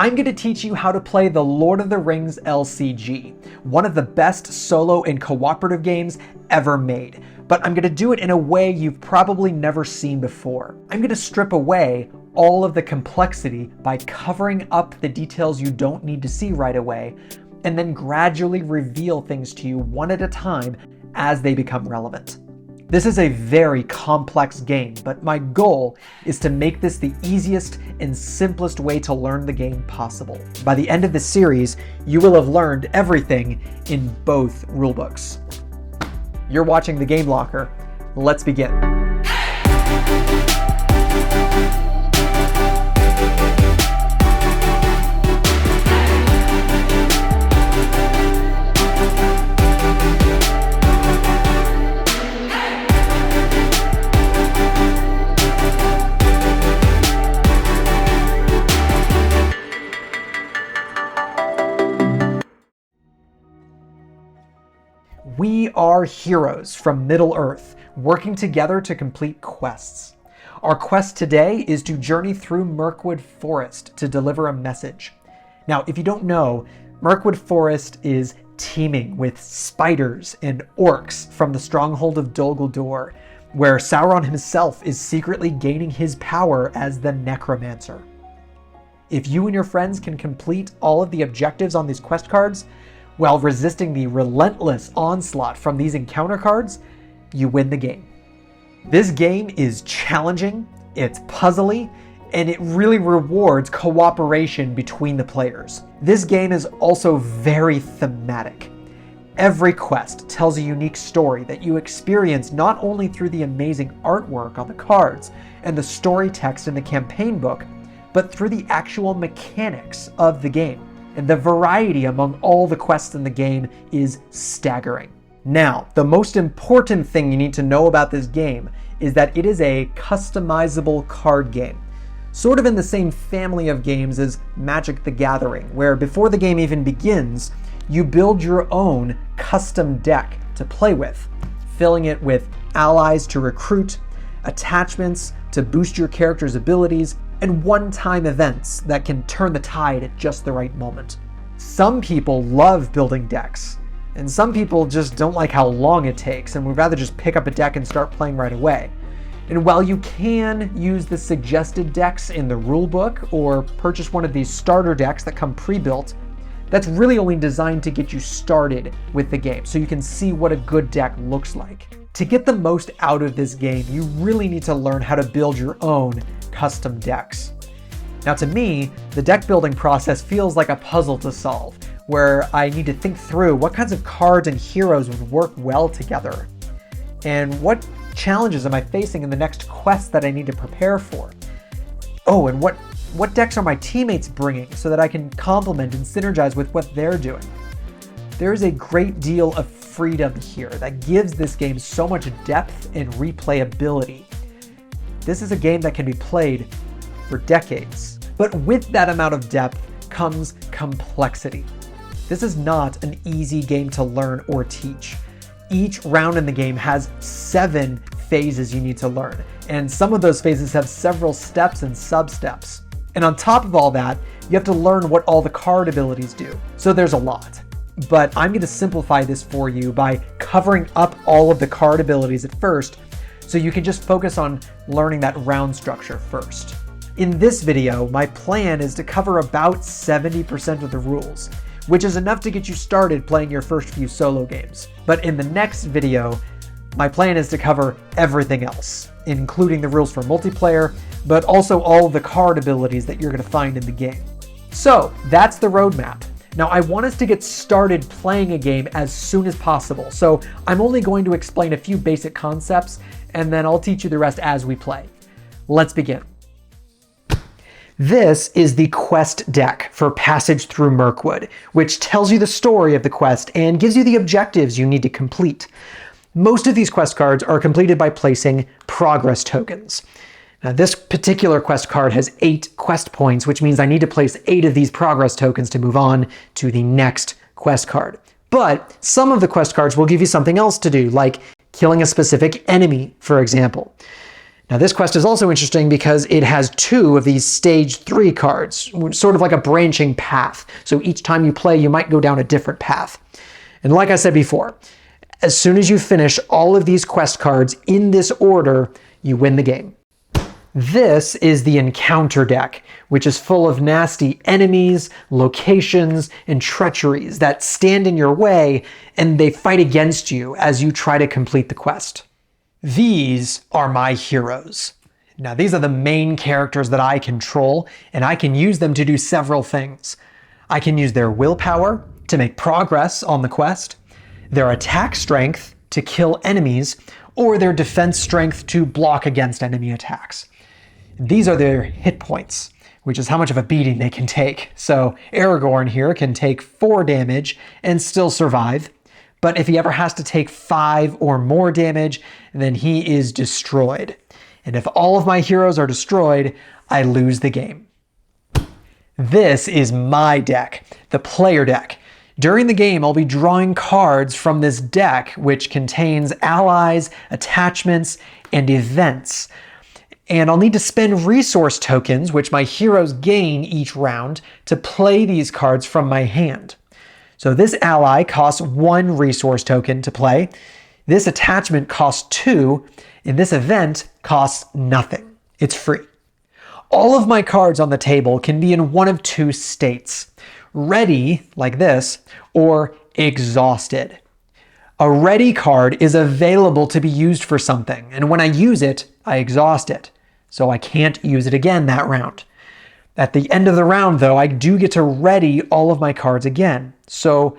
I'm going to teach you how to play the Lord of the Rings LCG, one of the best solo and cooperative games ever made. But I'm going to do it in a way you've probably never seen before. I'm going to strip away all of the complexity by covering up the details you don't need to see right away, and then gradually reveal things to you one at a time as they become relevant. This is a very complex game, but my goal is to make this the easiest and simplest way to learn the game possible. By the end of this series, you will have learned everything in both rulebooks. You're watching The Game Locker. Let's begin. We are heroes from Middle-earth, working together to complete quests. Our quest today is to journey through Mirkwood Forest to deliver a message. Now, if you don't know, Mirkwood Forest is teeming with spiders and orcs from the stronghold of Dol Guldur, where Sauron himself is secretly gaining his power as the Necromancer. If you and your friends can complete all of the objectives on these quest cards, while resisting the relentless onslaught from these encounter cards, you win the game. This game is challenging, it's puzzly, and it really rewards cooperation between the players. This game is also very thematic. Every quest tells a unique story that you experience not only through the amazing artwork on the cards and the story text in the campaign book, but through the actual mechanics of the game. And the variety among all the quests in the game is staggering. Now, the most important thing you need to know about this game is that it is a customizable card game, sort of in the same family of games as Magic the Gathering, where before the game even begins, you build your own custom deck to play with, filling it with allies to recruit, attachments to boost your character's abilities, and one-time events that can turn the tide at just the right moment. Some people love building decks, and some people just don't like how long it takes and would rather just pick up a deck and start playing right away. And while you can use the suggested decks in the rulebook or purchase one of these starter decks that come pre-built, that's really only designed to get you started with the game so you can see what a good deck looks like. To get the most out of this game, you really need to learn how to build your own custom decks. Now, to me, the deck building process feels like a puzzle to solve, where I need to think through what kinds of cards and heroes would work well together, and what challenges am I facing in the next quest that I need to prepare for. Oh, and what decks are my teammates bringing so that I can complement and synergize with what they're doing. There is a great deal of freedom here that gives this game so much depth and replayability. This is a game that can be played for decades. But with that amount of depth comes complexity. This is not an easy game to learn or teach. Each round in the game has 7 phases you need to learn, and some of those phases have several steps and sub-steps. And on top of all that, you have to learn what all the card abilities do. So there's a lot. But I'm going to simplify this for you by covering up all of the card abilities at first, so you can just focus on learning that round structure first. In this video, my plan is to cover about 70% of the rules, which is enough to get you started playing your first few solo games. But in the next video, my plan is to cover everything else, including the rules for multiplayer, but also all of the card abilities that you're going to find in the game. So that's the roadmap. Now, I want us to get started playing a game as soon as possible, so I'm only going to explain a few basic concepts, and then I'll teach you the rest as we play. Let's begin. This is the quest deck for Passage Through Mirkwood, which tells you the story of the quest and gives you the objectives you need to complete. Most of these quest cards are completed by placing progress tokens. Now, this particular quest card has 8 quest points, which means I need to place 8 of these progress tokens to move on to the next quest card. But some of the quest cards will give you something else to do, like killing a specific enemy, for example. Now this quest is also interesting because it has 2 of these stage 3 cards, sort of like a branching path. So each time you play, you might go down a different path. And like I said before, as soon as you finish all of these quest cards in this order, you win the game. This is the encounter deck, which is full of nasty enemies, locations, and treacheries that stand in your way, and they fight against you as you try to complete the quest. These are my heroes. Now, these are the main characters that I control, and I can use them to do several things. I can use their willpower to make progress on the quest, their attack strength to kill enemies, or their defense strength to block against enemy attacks. These are their hit points, which is how much of a beating they can take. So Aragorn here can take 4 damage and still survive. But if he ever has to take 5 or more damage, then he is destroyed. And if all of my heroes are destroyed, I lose the game. This is my deck, the player deck. During the game, I'll be drawing cards from this deck, which contains allies, attachments, and events. And I'll need to spend resource tokens, which my heroes gain each round, to play these cards from my hand. So this ally costs 1 resource token to play, this attachment costs 2, and this event costs nothing. It's free. All of my cards on the table can be in one of 2 states: ready, like this, or exhausted. A ready card is available to be used for something, and when I use it, I exhaust it, so I can't use it again that round. At the end of the round, though, I do get to ready all of my cards again. So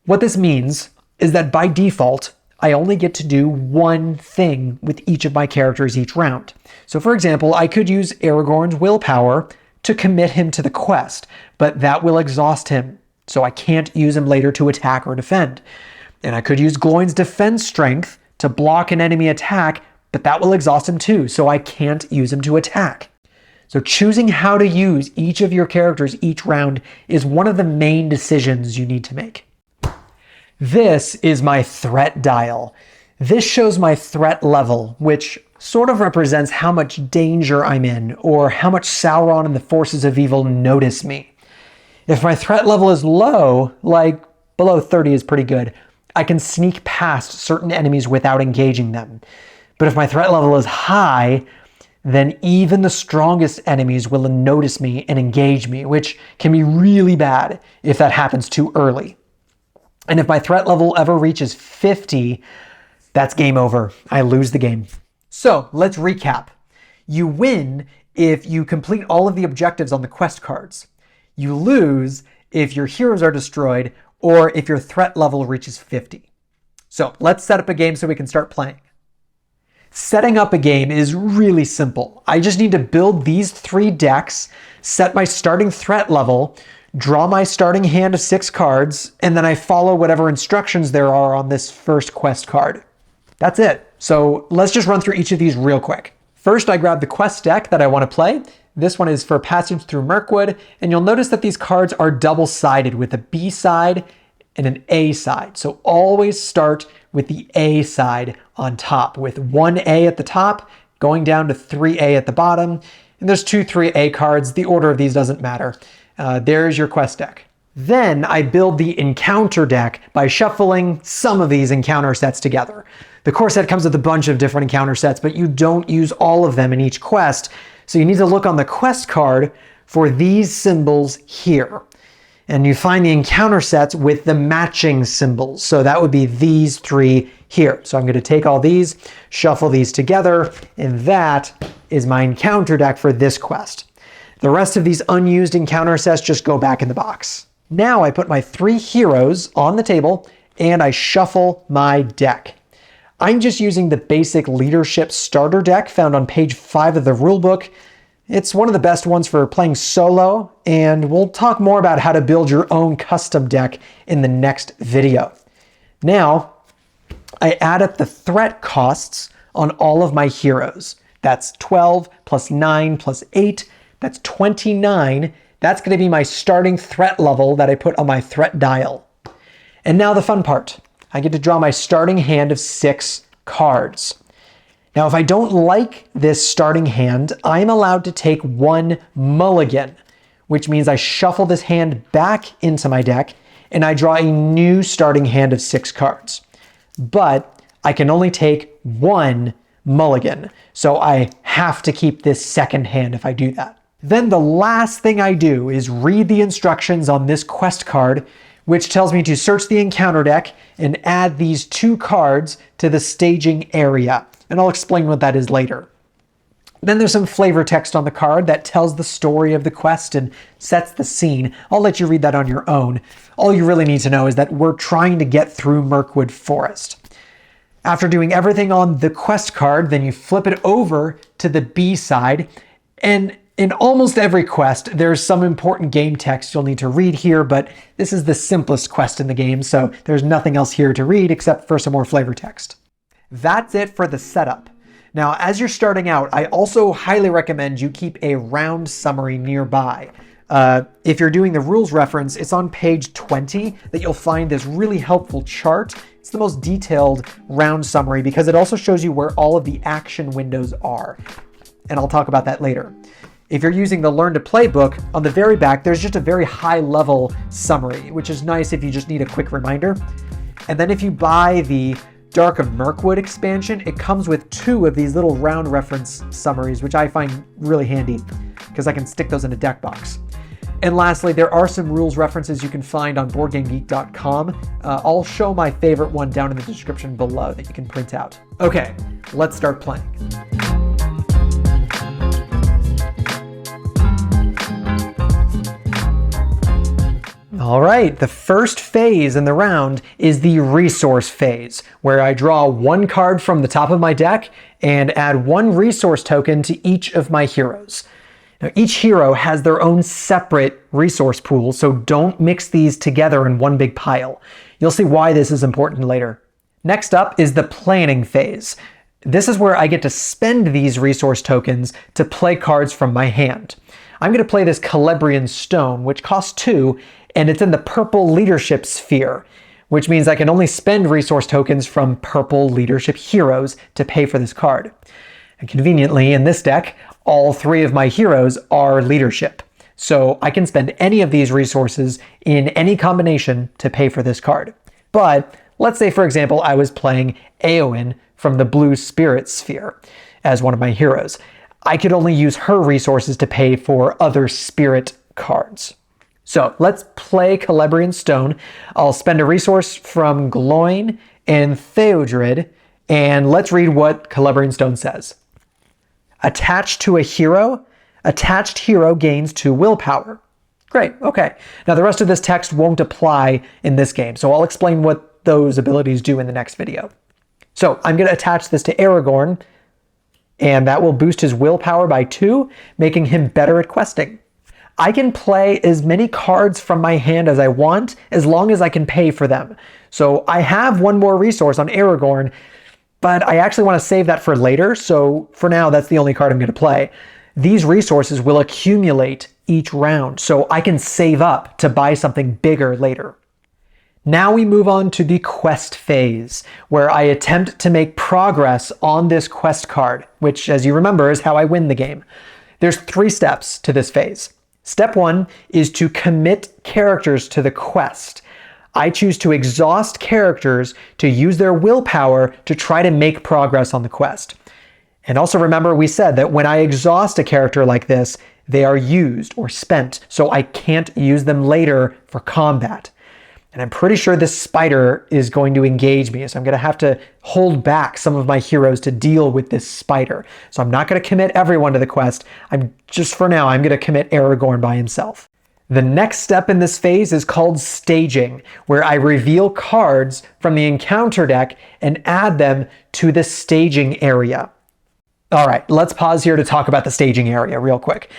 what this means is that by default, I only get to do one thing with each of my characters each round. So for example, I could use Aragorn's willpower to commit him to the quest, but that will exhaust him, so I can't use him later to attack or defend. And I could use Gloin's defense strength to block an enemy attack, but that will exhaust him too, so I can't use him to attack. So choosing how to use each of your characters each round is one of the main decisions you need to make. This is my threat dial. This shows my threat level, which sort of represents how much danger I'm in, or how much Sauron and the forces of evil notice me. If my threat level is low, like below 30 is pretty good, I can sneak past certain enemies without engaging them. But if my threat level is high, then even the strongest enemies will notice me and engage me, which can be really bad if that happens too early. And if my threat level ever reaches 50, that's game over. I lose the game. So let's recap. You win if you complete all of the objectives on the quest cards. You lose if your heroes are destroyed or if your threat level reaches 50. So let's set up a game so we can start playing. Setting up a game is really simple. I just need to build these 3 decks, set my starting threat level, draw my starting hand of 6 cards, and then I follow whatever instructions there are on this first quest card. That's it. So let's just run through each of these real quick. First, I grab the quest deck that I want to play. This one is for Passage Through Mirkwood, and you'll notice that these cards are double-sided with a B side and an A side. So always start with the A side on top, with 1A at the top, going down to 3A at the bottom. And there's 2 3A cards. The order of these doesn't matter. There's your quest deck. Then I build the encounter deck by shuffling some of these encounter sets together. The core set comes with a bunch of different encounter sets, but you don't use all of them in each quest. So you need to look on the quest card for these symbols here. And you find the encounter sets with the matching symbols. So that would be these 3 here. So I'm going to take all these, shuffle these together, and that is my encounter deck for this quest. The rest of these unused encounter sets just go back in the box. Now I put my 3 heroes on the table and I shuffle my deck. I'm just using the basic leadership starter deck found on page 5 of the rulebook. It's one of the best ones for playing solo, and we'll talk more about how to build your own custom deck in the next video. Now, I add up the threat costs on all of my heroes. That's 12 plus 9 plus 8. That's 29. That's going to be my starting threat level that I put on my threat dial. And now the fun part. I get to draw my starting hand of 6 cards. Now, if I don't like this starting hand, I'm allowed to take one mulligan, which means I shuffle this hand back into my deck and I draw a new starting hand of 6 cards. But I can only take one mulligan, so I have to keep this second hand if I do that. Then the last thing I do is read the instructions on this quest card, which tells me to search the encounter deck and add these 2 cards to the staging area. And I'll explain what that is later. Then there's some flavor text on the card that tells the story of the quest and sets the scene. I'll let you read that on your own. All you really need to know is that we're trying to get through Mirkwood Forest. After doing everything on the quest card, then you flip it over to the B side, and in almost every quest, there's some important game text you'll need to read here, but this is the simplest quest in the game, so there's nothing else here to read except for some more flavor text. That's it for the setup. Now, as you're starting out, I also highly recommend you keep a round summary nearby. If you're doing the rules reference, it's on page 20 that you'll find this really helpful chart. It's the most detailed round summary because it also shows you where all of the action windows are. And I'll talk about that later. If you're using the Learn to Play book, on the very back, there's just a very high level summary, which is nice if you just need a quick reminder. And then if you buy the Dark of Mirkwood expansion, it comes with 2 of these little round reference summaries, which I find really handy because I can stick those in a deck box. And lastly, there are some rules references you can find on BoardGameGeek.com. I'll show my favorite one down in the description below that you can print out. Okay, let's start playing. All right, the first phase in the round is the resource phase, where I draw 1 card from the top of my deck and add 1 resource token to each of my heroes. Now, each hero has their own separate resource pool, so don't mix these together in one big pile. You'll see why this is important later. Next up is the planning phase. This is where I get to spend these resource tokens to play cards from my hand. I'm going to play this Celebrian Stone, which costs 2, and it's in the purple leadership sphere, which means I can only spend resource tokens from purple leadership heroes to pay for this card. And conveniently, in this deck, all 3 of my heroes are leadership. So I can spend any of these resources in any combination to pay for this card. But let's say, for example, I was playing Eowyn from the blue spirit sphere as one of my heroes. I could only use her resources to pay for other spirit cards. So let's play Celebrian Stone. I'll spend a resource from Gloin and Theodred, and let's read what Celebrian Stone says. Attached to a hero, attached hero gains 2 willpower. Great, okay. Now the rest of this text won't apply in this game, so I'll explain what those abilities do in the next video. So I'm going to attach this to Aragorn, and that will boost his willpower by 2, making him better at questing. I can play as many cards from my hand as I want, as long as I can pay for them. So I have 1 more resource on Aragorn, but I actually want to save that for later, so for now that's the only card I'm going to play. These resources will accumulate each round, so I can save up to buy something bigger later. Now we move on to the quest phase, where I attempt to make progress on this quest card, which, as you remember, is how I win the game. There's 3 steps to this phase. Step 1 is to commit characters to the quest. I choose to exhaust characters to use their willpower to try to make progress on the quest. And also remember, we said that when I exhaust a character like this, they are used or spent, so I can't use them later for combat. And I'm pretty sure this spider is going to engage me, so I'm going to have to hold back some of my heroes to deal with this spider. So I'm not going to commit everyone to the quest. For now, I'm going to commit Aragorn by himself. The next step in this phase is called staging, where I reveal cards from the encounter deck and add them to the staging area. All right, let's pause here to talk about the staging area real quick.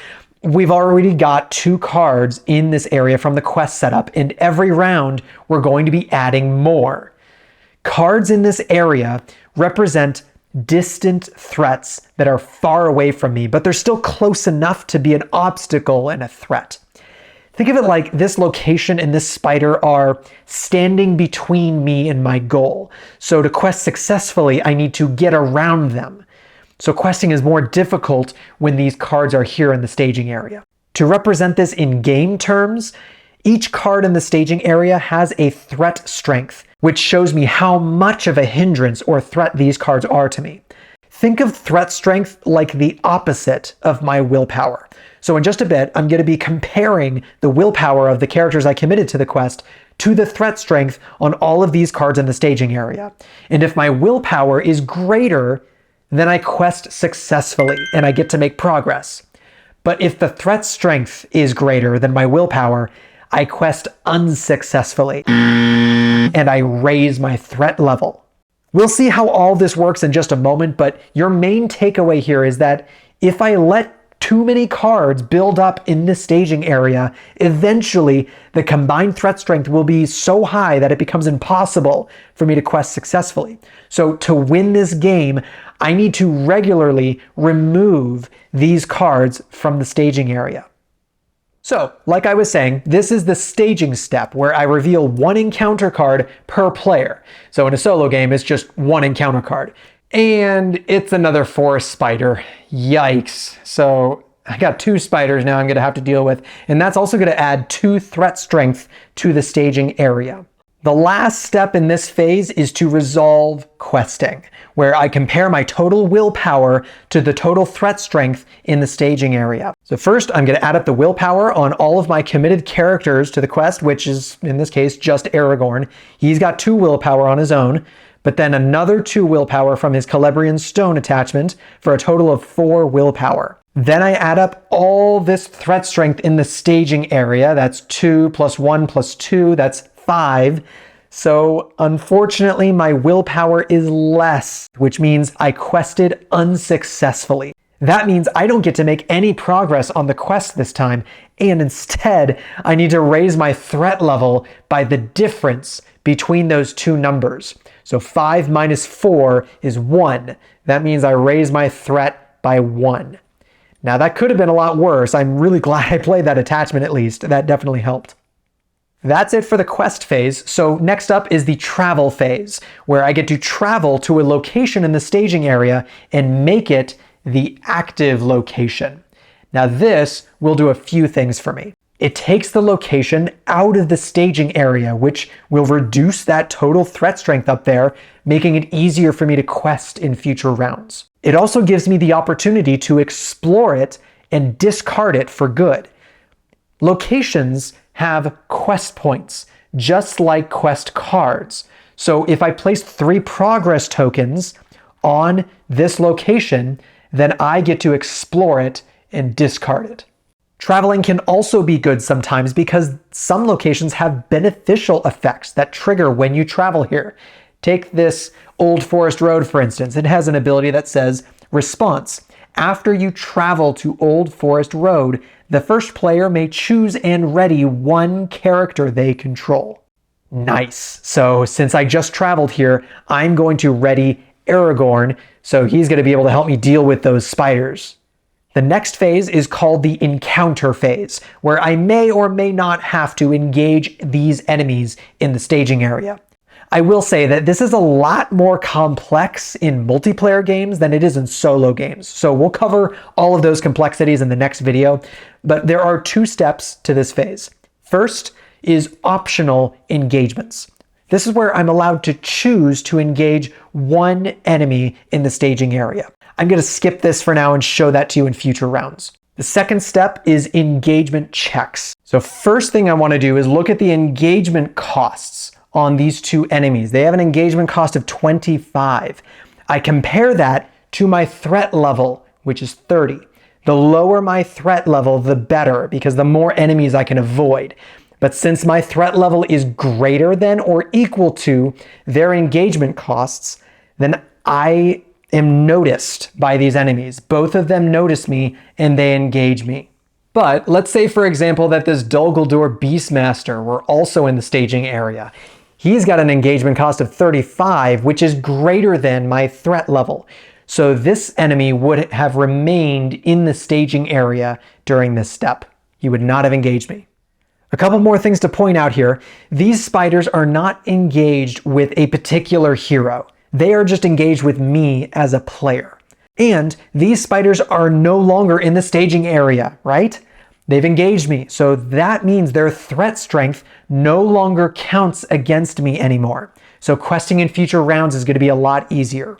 We've already got 2 cards in this area from the quest setup, and every round we're going to be adding more. Cards in this area represent distant threats that are far away from me, but they're still close enough to be an obstacle and a threat. Think of it like this location and this spider are standing between me and my goal. So to quest successfully, I need to get around them. So questing is more difficult when these cards are here in the staging area. To represent this in game terms, each card in the staging area has a threat strength, which shows me how much of a hindrance or threat these cards are to me. Think of threat strength like the opposite of my willpower. So in just a bit, I'm going to be comparing the willpower of the characters I committed to the quest to the threat strength on all of these cards in the staging area. And if my willpower is greater, then I quest successfully and I get to make progress. But if the threat strength is greater than my willpower, I quest unsuccessfully and I raise my threat level. We'll see how all this works in just a moment, but your main takeaway here is that if I let too many cards build up in the staging area, eventually the combined threat strength will be so high that it becomes impossible for me to quest successfully. So to win this game, I need to regularly remove these cards from the staging area. So, like I was saying, this is the staging step where I reveal one encounter card per player. So in a solo game, it's just one encounter card. And it's another forest spider. Yikes. So I got 2 spiders now I'm going to have to deal with. And that's also going to add 2 threat strength to the staging area. The last step in this phase is to resolve questing, where I compare my total willpower to the total threat strength in the staging area. So first, I'm going to add up the willpower on all of my committed characters to the quest, which is, in this case, just Aragorn. He's got 2 willpower on his own, but then another 2 willpower from his Celebrian Stone attachment for a total of 4 willpower. Then I add up all this threat strength in the staging area. That's 2 plus 1 plus 2, that's 5. So unfortunately, my willpower is less, which means I quested unsuccessfully. That means I don't get to make any progress on the quest this time, and instead, I need to raise my threat level by the difference between those 2 numbers. So 5 minus 4 is 1. That means I raise my threat by 1. Now that could have been a lot worse. I'm really glad I played that attachment at least. That definitely helped. That's it for the quest phase. So next up is the travel phase, where I get to travel to a location in the staging area and make it the active location. Now this will do a few things for me. It takes the location out of the staging area, which will reduce that total threat strength up there, making it easier for me to quest in future rounds. It also gives me the opportunity to explore it and discard it for good. Locations have quest points, just like quest cards. So if I place 3 progress tokens on this location, then I get to explore it and discard it. Traveling can also be good sometimes because some locations have beneficial effects that trigger when you travel here. Take this Old Forest Road, for instance. It has an ability that says, Response. After you travel to Old Forest Road, the first player may choose and ready 1 character they control. Nice. So since I just traveled here, I'm going to ready Aragorn, so he's going to be able to help me deal with those spiders. The next phase is called the encounter phase, where I may or may not have to engage these enemies in the staging area. I will say that this is a lot more complex in multiplayer games than it is in solo games. So we'll cover all of those complexities in the next video, but there are 2 steps to this phase. First is optional engagements. This is where I'm allowed to choose to engage 1 enemy in the staging area. I'm going to skip this for now and show that to you in future rounds. The second step is engagement checks. So first thing I want to do is look at the engagement costs on these 2 enemies. They have an engagement cost of 25. I compare that to my threat level, which is 30. The lower my threat level, the better, because the more enemies I can avoid. But since my threat level is greater than or equal to their engagement costs, then I am noticed by these enemies. Both of them notice me and they engage me. But let's say, for example, that this Dol Guldur Beastmaster were also in the staging area. He's got an engagement cost of 35, which is greater than my threat level. So this enemy would have remained in the staging area during this step. He would not have engaged me. A couple more things to point out here. These spiders are not engaged with a particular hero. They are just engaged with me as a player. And these spiders are no longer in the staging area, right? They've engaged me, so that means their threat strength no longer counts against me anymore. So questing in future rounds is going to be a lot easier.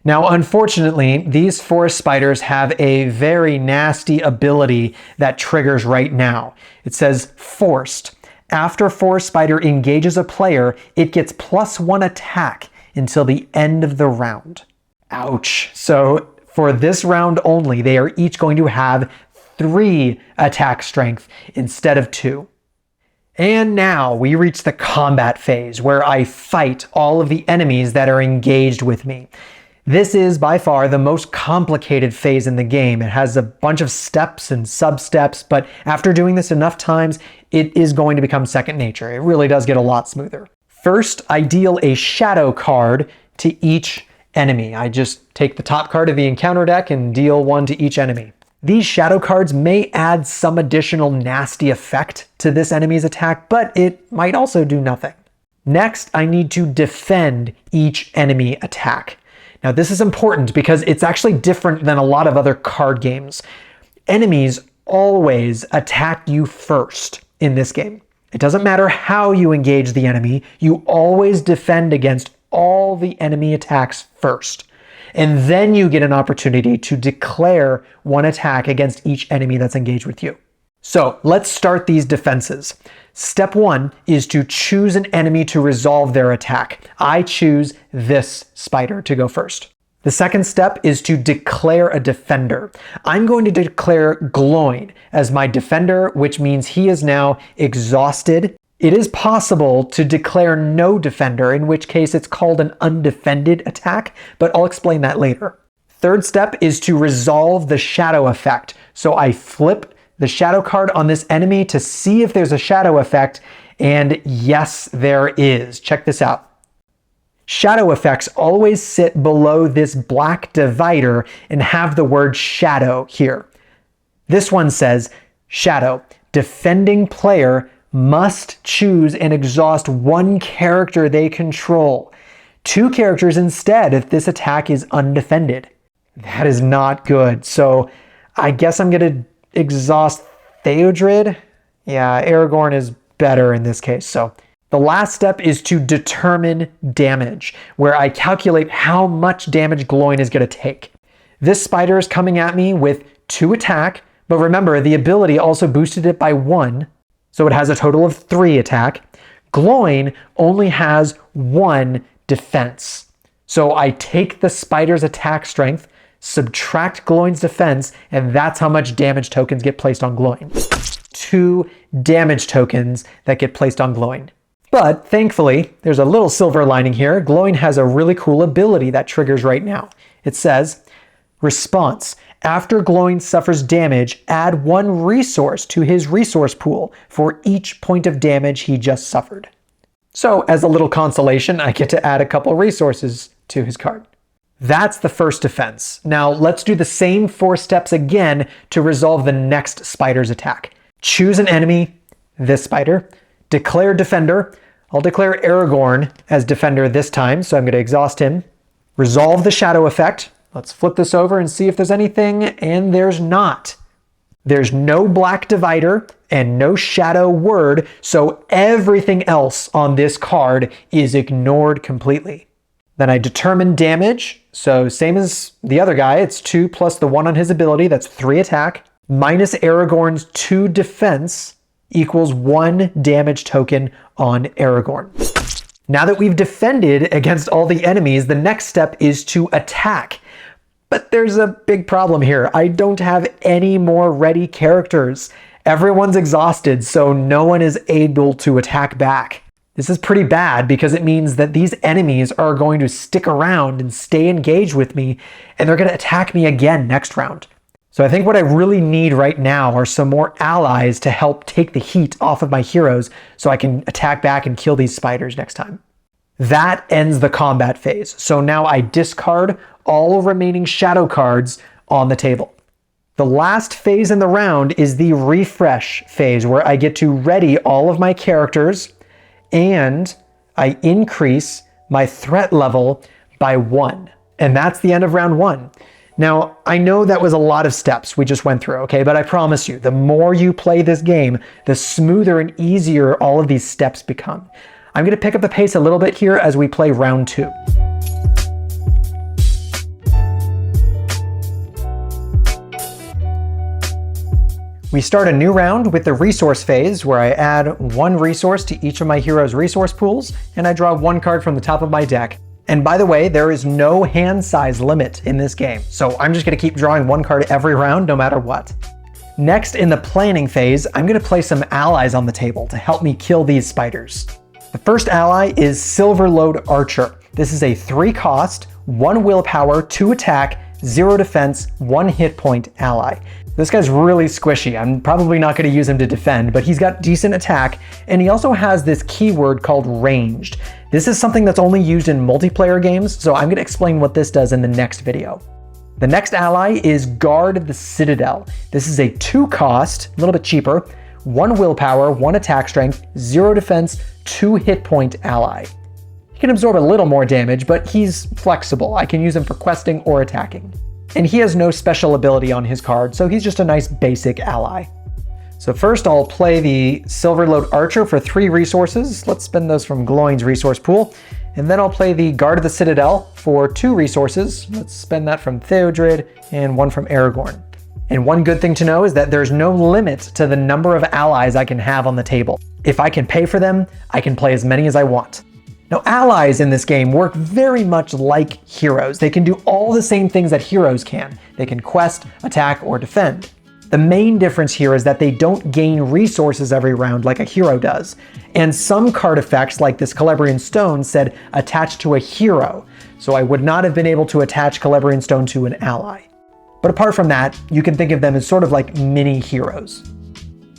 Now, unfortunately, these forest spiders have a very nasty ability that triggers right now. It says Forced. After forest spider engages a player, it gets +1 attack until the end of the round. Ouch. So for this round only, they are each going to have 3 attack strength instead of 2. And now we reach the combat phase where I fight all of the enemies that are engaged with me. This is by far the most complicated phase in the game. It has a bunch of steps and sub-steps, but after doing this enough times, it is going to become second nature. It really does get a lot smoother. First, I deal a shadow card to each enemy. I just take the top card of the encounter deck and deal 1 to each enemy. These shadow cards may add some additional nasty effect to this enemy's attack, but it might also do nothing. Next, I need to defend each enemy attack. Now, this is important because it's actually different than a lot of other card games. Enemies always attack you first in this game. It doesn't matter how you engage the enemy, you always defend against all the enemy attacks first. And then you get an opportunity to declare 1 attack against each enemy that's engaged with you. So let's start these defenses. Step 1 is to choose an enemy to resolve their attack. I choose this spider to go first. The second step is to declare a defender. I'm going to declare Gloin as my defender, which means he is now exhausted. It is possible to declare no defender, in which case it's called an undefended attack, but I'll explain that later. Third step is to resolve the shadow effect. So I flip the shadow card on this enemy to see if there's a shadow effect, and yes, there is. Check this out. Shadow effects always sit below this black divider and have the word shadow here. This one says, shadow, defending player must choose and exhaust 1 character they control. 2 characters instead if this attack is undefended. That is not good. So I guess I'm going to exhaust Theodred. Yeah, Aragorn is better in this case. So the last step is to determine damage, where I calculate how much damage Gloin is going to take. This spider is coming at me with 2 attack, but remember the ability also boosted it by 1, so it has a total of 3 attack. Gloin only has 1 defense. So I take the spider's attack strength, subtract Gloin's defense, and that's how much damage tokens get placed on Gloin. 2 damage tokens that get placed on Gloin. But thankfully, there's a little silver lining here. Gloin has a really cool ability that triggers right now. It says, response. After Gloin suffers damage, add 1 resource to his resource pool for each point of damage he just suffered. So as a little consolation, I get to add a couple resources to his card. That's the first defense. Now let's do the same 4 steps again to resolve the next spider's attack. Choose an enemy, this spider. Declare defender. I'll declare Aragorn as defender this time, so I'm going to exhaust him. Resolve the shadow effect. Let's flip this over and see if there's anything, and there's not. There's no black divider and no shadow word, so everything else on this card is ignored completely. Then I determine damage, so same as the other guy, it's 2 plus the 1 on his ability, that's 3 attack, minus Aragorn's 2 defense, equals 1 damage token on Aragorn. Now that we've defended against all the enemies, the next step is to attack. But there's a big problem here. I don't have any more ready characters. Everyone's exhausted, so no one is able to attack back. This is pretty bad because it means that these enemies are going to stick around and stay engaged with me, and they're going to attack me again next round. So I think what I really need right now are some more allies to help take the heat off of my heroes so I can attack back and kill these spiders next time. That ends the combat phase. So now I discard all remaining shadow cards on the table. The last phase in the round is the refresh phase, where I get to ready all of my characters and I increase my threat level by 1. And that's the end of round 1. Now, I know that was a lot of steps we just went through, okay? But I promise you, the more you play this game, the smoother and easier all of these steps become. I'm gonna pick up the pace a little bit here as we play round 2. We start a new round with the resource phase, where I add 1 resource to each of my heroes' resource pools, and I draw 1 card from the top of my deck. And by the way, there is no hand size limit in this game, so I'm just gonna keep drawing 1 card every round, no matter what. Next, in the planning phase, I'm gonna place some allies on the table to help me kill these spiders. The first ally is Silverlode Archer. This is a 3 cost, 1 willpower, 2 attack, 0 defense, 1 hit point ally. This guy's really squishy. I'm probably not going to use him to defend, but he's got decent attack, and he also has this keyword called ranged. This is something that's only used in multiplayer games, so I'm going to explain what this does in the next video. The next ally is Guard the Citadel. This is a 2 cost, a little bit cheaper, 1 willpower, 1 attack strength, 0 defense, 2 hit point ally. He can absorb a little more damage, but he's flexible. I can use him for questing or attacking. And he has no special ability on his card, so he's just a nice basic ally. So first I'll play the Silverlode Archer for 3 resources. Let's spend those from Glowing's resource pool. And then I'll play the Guard of the Citadel for 2 resources. Let's spend that from Theodred and 1 from Aragorn. And one good thing to know is that there's no limit to the number of allies I can have on the table. If I can pay for them, I can play as many as I want. Now, allies in this game work very much like heroes. They can do all the same things that heroes can. They can quest, attack, or defend. The main difference here is that they don't gain resources every round like a hero does. And some card effects, like this Celebrian Stone, said attach to a hero. So I would not have been able to attach Celebrian Stone to an ally. But apart from that, you can think of them as sort of like mini heroes.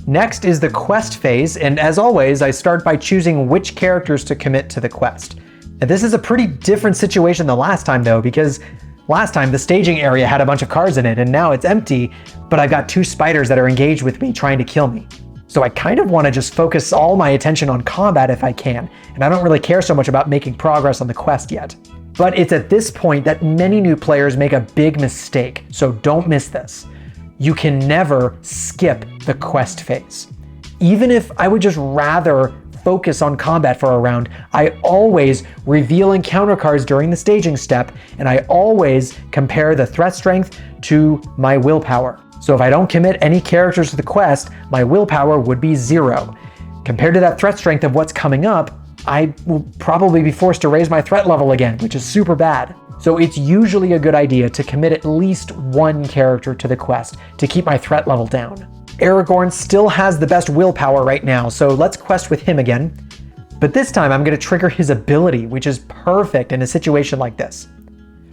Next is the quest phase, and as always, I start by choosing which characters to commit to the quest. And this is a pretty different situation than last time though, because last time the staging area had a bunch of cards in it, and now it's empty, but I've got 2 spiders that are engaged with me trying to kill me. So I kind of want to just focus all my attention on combat if I can, and I don't really care so much about making progress on the quest yet. But it's at this point that many new players make a big mistake, so don't miss this. You can never skip the quest phase. Even if I would just rather focus on combat for a round, I always reveal encounter cards during the staging step, and I always compare the threat strength to my willpower. So if I don't commit any characters to the quest, my willpower would be 0. Compared to that threat strength of what's coming up, I will probably be forced to raise my threat level again, which is super bad. So it's usually a good idea to commit at least 1 character to the quest to keep my threat level down. Aragorn still has the best willpower right now, so let's quest with him again. But this time I'm going to trigger his ability, which is perfect in a situation like this.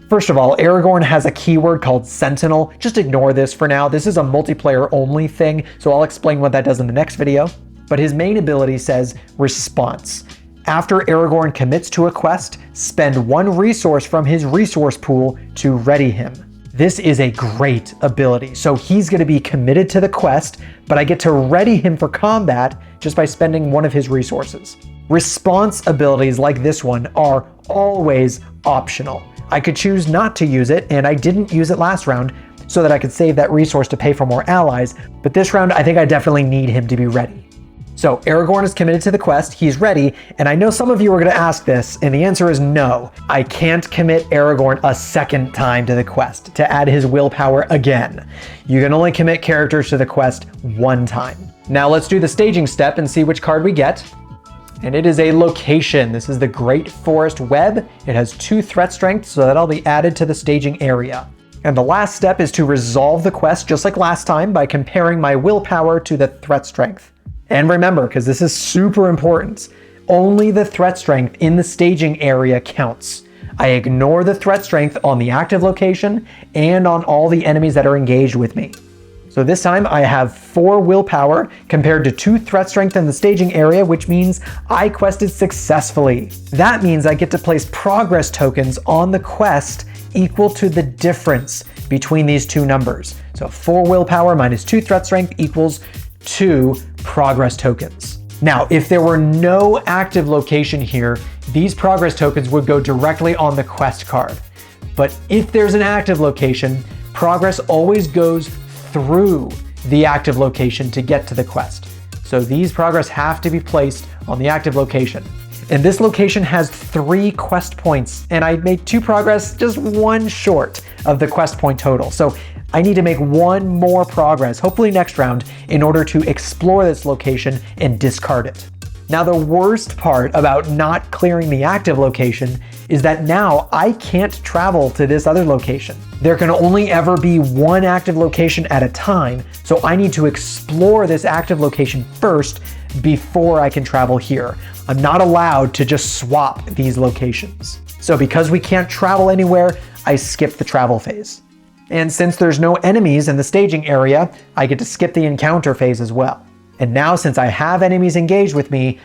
First of all, Aragorn has a keyword called Sentinel. Just ignore this for now. This is a multiplayer only thing, so I'll explain what that does in the next video. But his main ability says Response. After Aragorn commits to a quest, spend 1 resource from his resource pool to ready him. This is a great ability, so he's going to be committed to the quest, but I get to ready him for combat just by spending 1 of his resources. Response abilities like this one are always optional. I could choose not to use it, and I didn't use it last round so that I could save that resource to pay for more allies, but this round I think I definitely need him to be ready. So Aragorn is committed to the quest, he's ready, and I know some of you are going to ask this, and the answer is no. I can't commit Aragorn a second time to the quest to add his willpower again. You can only commit characters to the quest 1 time. Now let's do the staging step and see which card we get. And it is a location. This is the Great Forest Web. It has 2 threat strength, so that'll be added to the staging area. And the last step is to resolve the quest just like last time by comparing my willpower to the threat strength. And remember, because this is super important, only the threat strength in the staging area counts. I ignore the threat strength on the active location and on all the enemies that are engaged with me. So this time I have 4 willpower compared to 2 threat strength in the staging area, which means I quested successfully. That means I get to place progress tokens on the quest equal to the difference between these 2 numbers. So 4 willpower minus 2 threat strength equals 2 progress tokens. Now, if there were no active location here, these progress tokens would go directly on the quest card. But if there's an active location, progress always goes through the active location to get to the quest. So these progress have to be placed on the active location. And this location has 3 quest points, and I made 2 progress, just 1 short of the quest point total. So I need to make 1 more progress, hopefully next round, in order to explore this location and discard it. Now, the worst part about not clearing the active location is that now I can't travel to this other location. There can only ever be 1 active location at a time, so I need to explore this active location first before I can travel here. I'm not allowed to just swap these locations. So because we can't travel anywhere, I skip the travel phase. And since there's no enemies in the staging area, I get to skip the encounter phase as well. And now, since I have enemies engaged with me,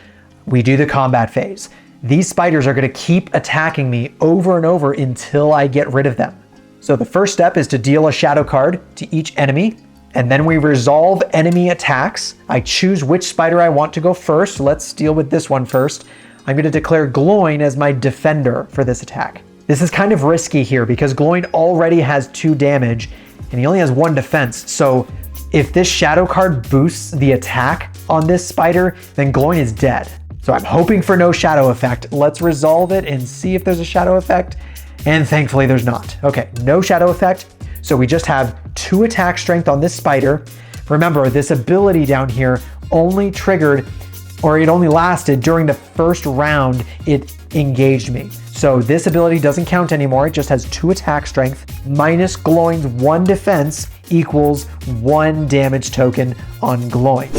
we do the combat phase. These spiders are going to keep attacking me over and over until I get rid of them. So the first step is to deal a shadow card to each enemy, and then we resolve enemy attacks. I choose which spider I want to go first. Let's deal with this one first. I'm going to declare Gloin as my defender for this attack. This is kind of risky here because Gloin already has 2 damage and he only has 1 defense. So if this shadow card boosts the attack on this spider, then Gloin is dead. So I'm hoping for no shadow effect. Let's resolve it and see if there's a shadow effect. And thankfully there's not. Okay, no shadow effect. So we just have 2 attack strength on this spider. Remember, this ability down here only triggered, or it only lasted during the first round it engaged me. So this ability doesn't count anymore. It just has 2 attack strength minus Gloin's 1 defense equals 1 damage token on Gloin.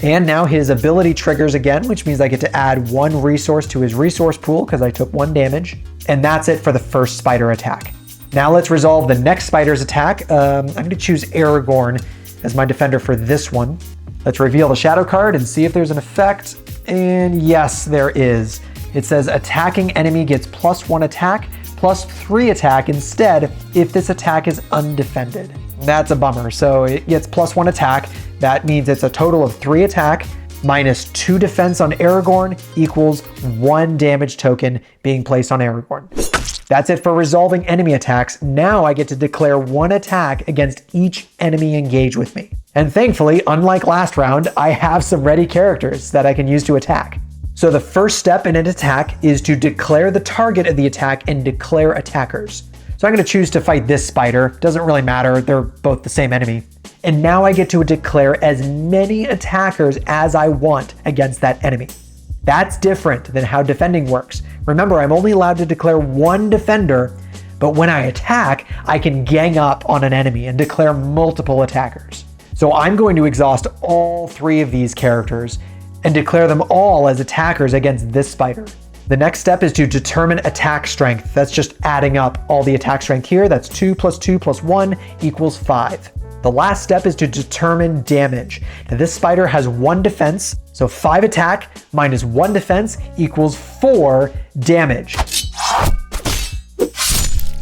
And now his ability triggers again, which means I get to add 1 resource to his resource pool because I took 1 damage. And that's it for the first spider attack. Now let's resolve the next spider's attack. I'm going to choose Aragorn as my defender for this one. Let's reveal the shadow card and see if there's an effect. And yes, there is. It says attacking enemy gets +1 attack, +3 attack instead if this attack is undefended. That's a bummer. So it gets +1 attack. That means it's a total of 3 attack minus 2 defense on Aragorn equals 1 damage token being placed on Aragorn. That's it for resolving enemy attacks. Now I get to declare 1 attack against each enemy engaged with me. And thankfully, unlike last round, I have some ready characters that I can use to attack. So the first step in an attack is to declare the target of the attack and declare attackers. So I'm going to choose to fight this spider. Doesn't really matter, they're both the same enemy. And now I get to declare as many attackers as I want against that enemy. That's different than how defending works. Remember, I'm only allowed to declare 1 defender, but when I attack, I can gang up on an enemy and declare multiple attackers. So I'm going to exhaust all 3 of these characters and declare them all as attackers against this spider. The next step is to determine attack strength. That's just adding up all the attack strength here. That's 2 + 2 + 1 equals 5. The last step is to determine damage. Now this spider has 1 defense, so 5 attack minus 1 defense equals 4 damage.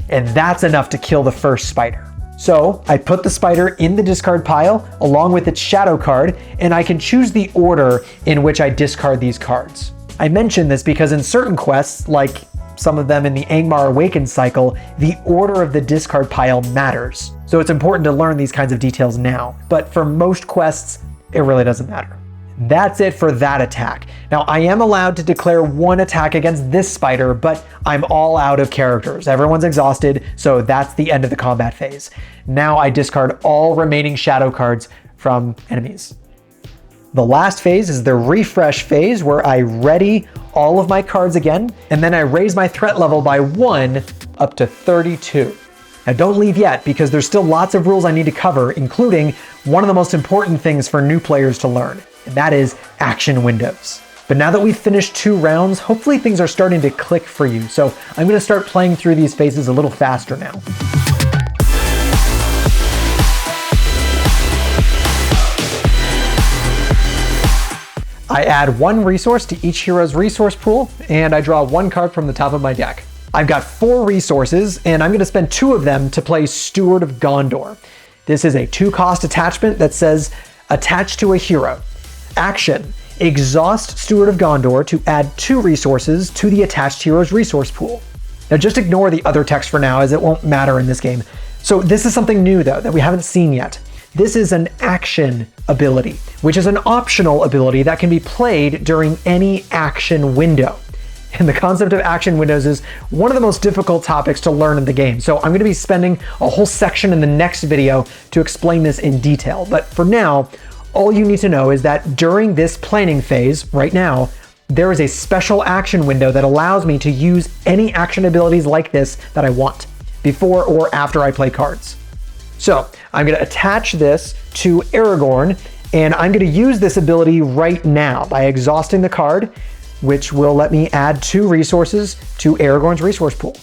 And that's enough to kill the first spider. So I put the spider in the discard pile along with its shadow card, and I can choose the order in which I discard these cards. I mention this because in certain quests, like some of them in the Angmar Awakened cycle, the order of the discard pile matters. So it's important to learn these kinds of details now. But for most quests, it really doesn't matter. That's it for that attack. Now I am allowed to declare 1 attack against this spider, but I'm all out of characters. Everyone's exhausted, so that's the end of the combat phase. Now I discard all remaining shadow cards from enemies. The last phase is the refresh phase, where I ready all of my cards again, and then I raise my threat level by 1 up to 32. Now don't leave yet, because there's still lots of rules I need to cover, including one of the most important things for new players to learn, and that is action windows. But now that we've finished 2 rounds, hopefully things are starting to click for you, so I'm going to start playing through these phases a little faster now. I add 1 resource to each hero's resource pool, and I draw 1 card from the top of my deck. I've got 4 resources, and I'm going to spend 2 of them to play Steward of Gondor. This is a 2-cost attachment that says, attach to a hero. Action, exhaust Steward of Gondor to add 2 resources to the attached hero's resource pool. Now just ignore the other text for now, as it won't matter in this game. So this is something new though that we haven't seen yet. This is an action ability, which is an optional ability that can be played during any action window. And the concept of action windows is one of the most difficult topics to learn in the game. So I'm going to be spending a whole section in the next video to explain this in detail. But for now, all you need to know is that during this planning phase, right now, there is a special action window that allows me to use any action abilities like this that I want, before or after I play cards. So I'm going to attach this to Aragorn, and I'm going to use this ability right now by exhausting the card, which will let me add 2 resources to Aragorn's resource pool.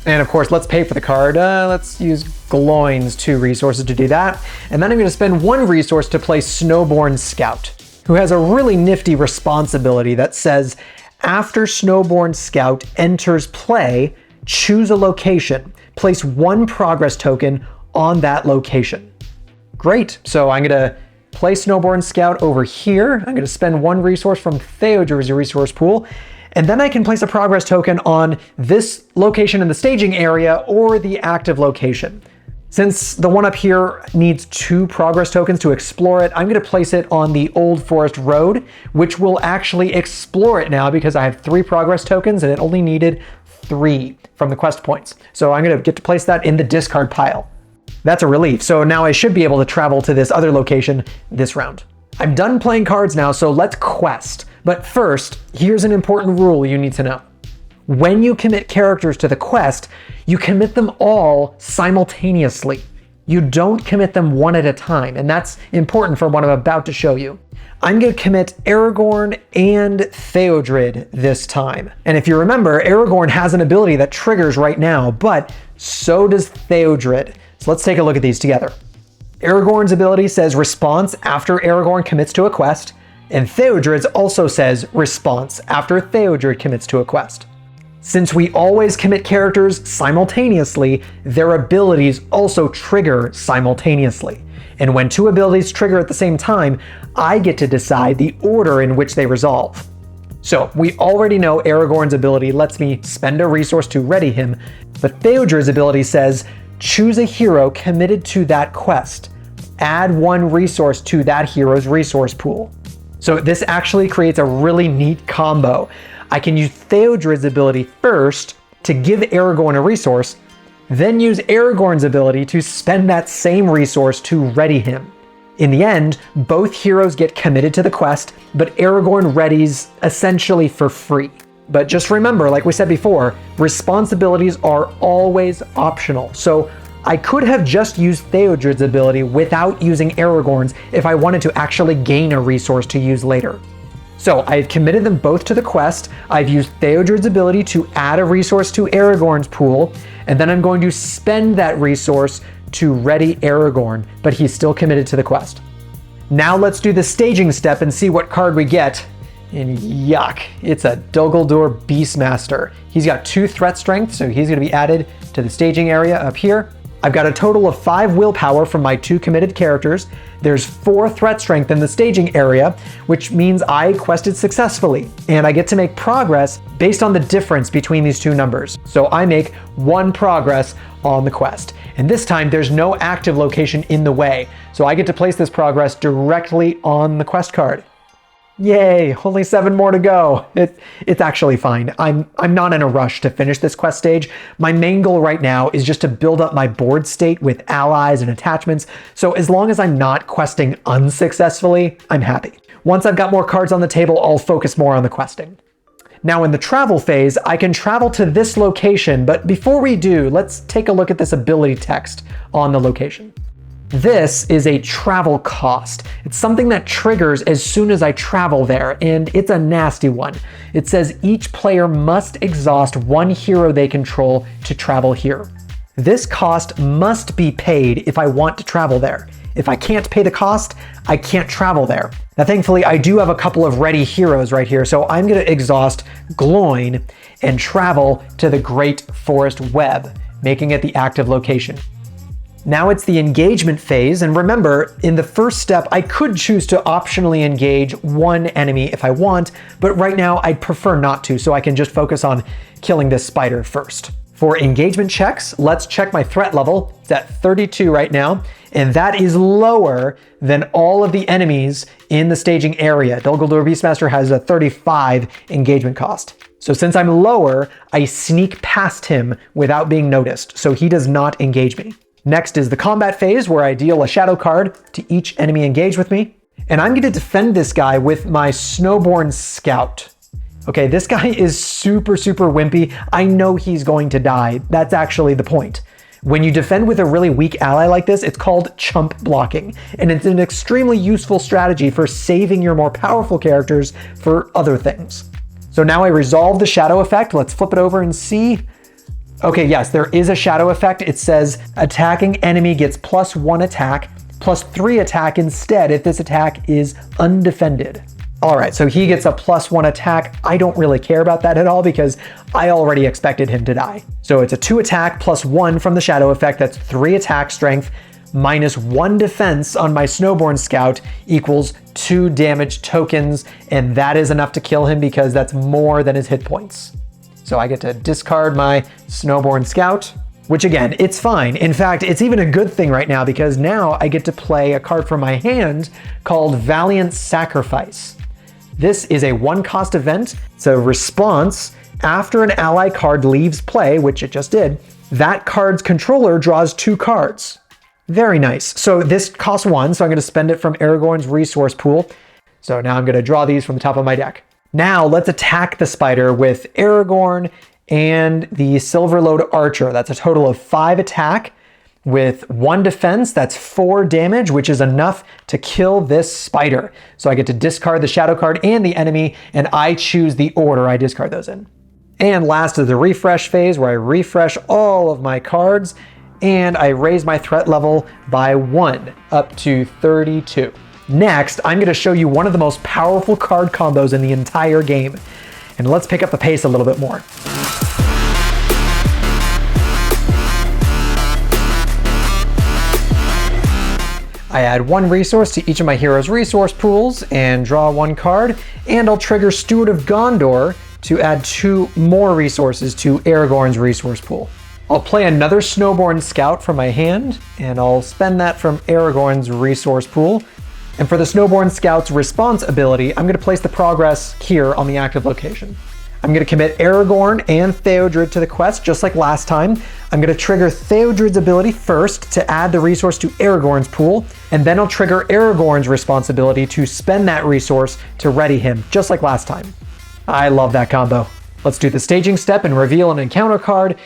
And of course, let's pay for the card. Let's use Gloin's 2 resources to do that. And then I'm going to spend 1 resource to play Snowborn Scout, who has a really nifty responsibility that says, after Snowborn Scout enters play, choose a location, place 1 progress token on that location. Great, so I'm gonna play Snowborn Scout over here. I'm gonna spend 1 resource from Theodred's resource pool, and then I can place a progress token on this location in the staging area or the active location. Since the one up here needs 2 progress tokens to explore it, I'm gonna place it on the Old Forest Road, which will actually explore it now because I have 3 progress tokens and it only needed 3 from the quest points. So I'm gonna get to place that in the discard pile. That's a relief. So now I should be able to travel to this other location this round. I'm done playing cards now, so let's quest. But first, here's an important rule you need to know. When you commit characters to the quest, you commit them all simultaneously. You don't commit them one at a time, and that's important for what I'm about to show you. I'm going to commit Aragorn and Theodred this time. And if you remember, Aragorn has an ability that triggers right now, but so does Theodred. So let's take a look at these together. Aragorn's ability says response after Aragorn commits to a quest, and Theodred's also says response after Theodred commits to a quest. Since we always commit characters simultaneously, their abilities also trigger simultaneously. And when 2 abilities trigger at the same time, I get to decide the order in which they resolve. So we already know Aragorn's ability lets me spend a resource to ready him, but Theodred's ability says choose a hero committed to that quest. Add 1 resource to that hero's resource pool. So this actually creates a really neat combo. I can use Theodred's ability first to give Aragorn a resource, then use Aragorn's ability to spend that same resource to ready him. In the end, both heroes get committed to the quest, but Aragorn readies essentially for free. But just remember, like we said before, responsibilities are always optional. So I could have just used Theodred's ability without using Aragorn's if I wanted to actually gain a resource to use later. So I've committed them both to the quest. I've used Theodred's ability to add a resource to Aragorn's pool, and then I'm going to spend that resource to ready Aragorn, but he's still committed to the quest. Now let's do the staging step and see what card we get. And yuck, it's a Doguldur Beastmaster. He's got 2 threat strength, so he's going to be added to the staging area up here. I've got a total of 5 willpower from my 2 committed characters. There's 4 threat strength in the staging area, which means I quested successfully, and I get to make progress based on the difference between these 2 numbers. So I make 1 progress on the quest. And this time there's no active location in the way, so I get to place this progress directly on the quest card. Yay, only 7 more to go. It's actually fine. I'm not in a rush to finish this quest stage. My main goal right now is just to build up my board state with allies and attachments, so as long as I'm not questing unsuccessfully, I'm happy. Once I've got more cards on the table, I'll focus more on the questing. Now in the travel phase, I can travel to this location, but before we do, let's take a look at this ability text on the location. This is a travel cost. It's something that triggers as soon as I travel there, and it's a nasty one. It says each player must exhaust 1 hero they control to travel here. This cost must be paid if I want to travel there. If I can't pay the cost, I can't travel there. Now thankfully I do have a couple of ready heroes right here, so I'm going to exhaust Gloin and travel to the Great Forest Web, making it the active location. Now it's the engagement phase, and remember, in the first step, I could choose to optionally engage 1 enemy if I want, but right now I'd prefer not to, so I can just focus on killing this spider first. For engagement checks, let's check my threat level. It's at 32 right now, and that is lower than all of the enemies in the staging area. Dumbledore Beastmaster has a 35 engagement cost. So since I'm lower, I sneak past him without being noticed, so he does not engage me. Next is the combat phase, where I deal a shadow card to each enemy engaged with me. And I'm gonna defend this guy with my Snowborn Scout. Okay, this guy is super wimpy. I know he's going to die. That's actually the point. When you defend with a really weak ally like this, it's called chump blocking, and it's an extremely useful strategy for saving your more powerful characters for other things. So now I resolve the shadow effect. Let's flip it over and see. Okay, yes, there is a shadow effect. It says attacking enemy gets +1 attack, +3 attack instead if this attack is undefended. All right, so he gets a +1 attack. I don't really care about that at all because I already expected him to die. So it's a 2 attack +1 from the shadow effect. That's 3 attack strength -1 defense on my Snowborn Scout equals 2 damage tokens. And that is enough to kill him because that's more than his hit points. So I get to discard my Snowborn Scout, which again, it's fine. In fact, it's even a good thing right now because now I get to play a card from my hand called Valiant Sacrifice. This is a 1-cost event. It's a response after an ally card leaves play, which it just did. That card's controller draws 2 cards. Very nice. So this costs 1, so I'm going to spend it from Aragorn's resource pool. So now I'm going to draw these from the top of my deck. Now let's attack the spider with Aragorn and the Silverlode Archer. That's a total of 5 attack with 1 defense. That's 4 damage, which is enough to kill this spider. So I get to discard the shadow card and the enemy, and I choose the order I discard those in. And last is the refresh phase, where I refresh all of my cards and I raise my threat level by 1 up to 32. Next, I'm going to show you one of the most powerful card combos in the entire game. And let's pick up the pace a little bit more. I add 1 resource to each of my heroes' resource pools and draw 1 card, and I'll trigger Steward of Gondor to add 2 more resources to Aragorn's resource pool. I'll play another Snowborn Scout from my hand, and I'll spend that from Aragorn's resource pool. And for the Snowborn Scout's response ability, I'm going to place the progress here on the active location. I'm going to commit Aragorn and Theodred to the quest, just like last time. I'm going to trigger Theodred's ability first to add the resource to Aragorn's pool, and then I'll trigger Aragorn's responsibility to spend that resource to ready him, just like last time. I love that combo. Let's do the staging step and reveal an encounter card.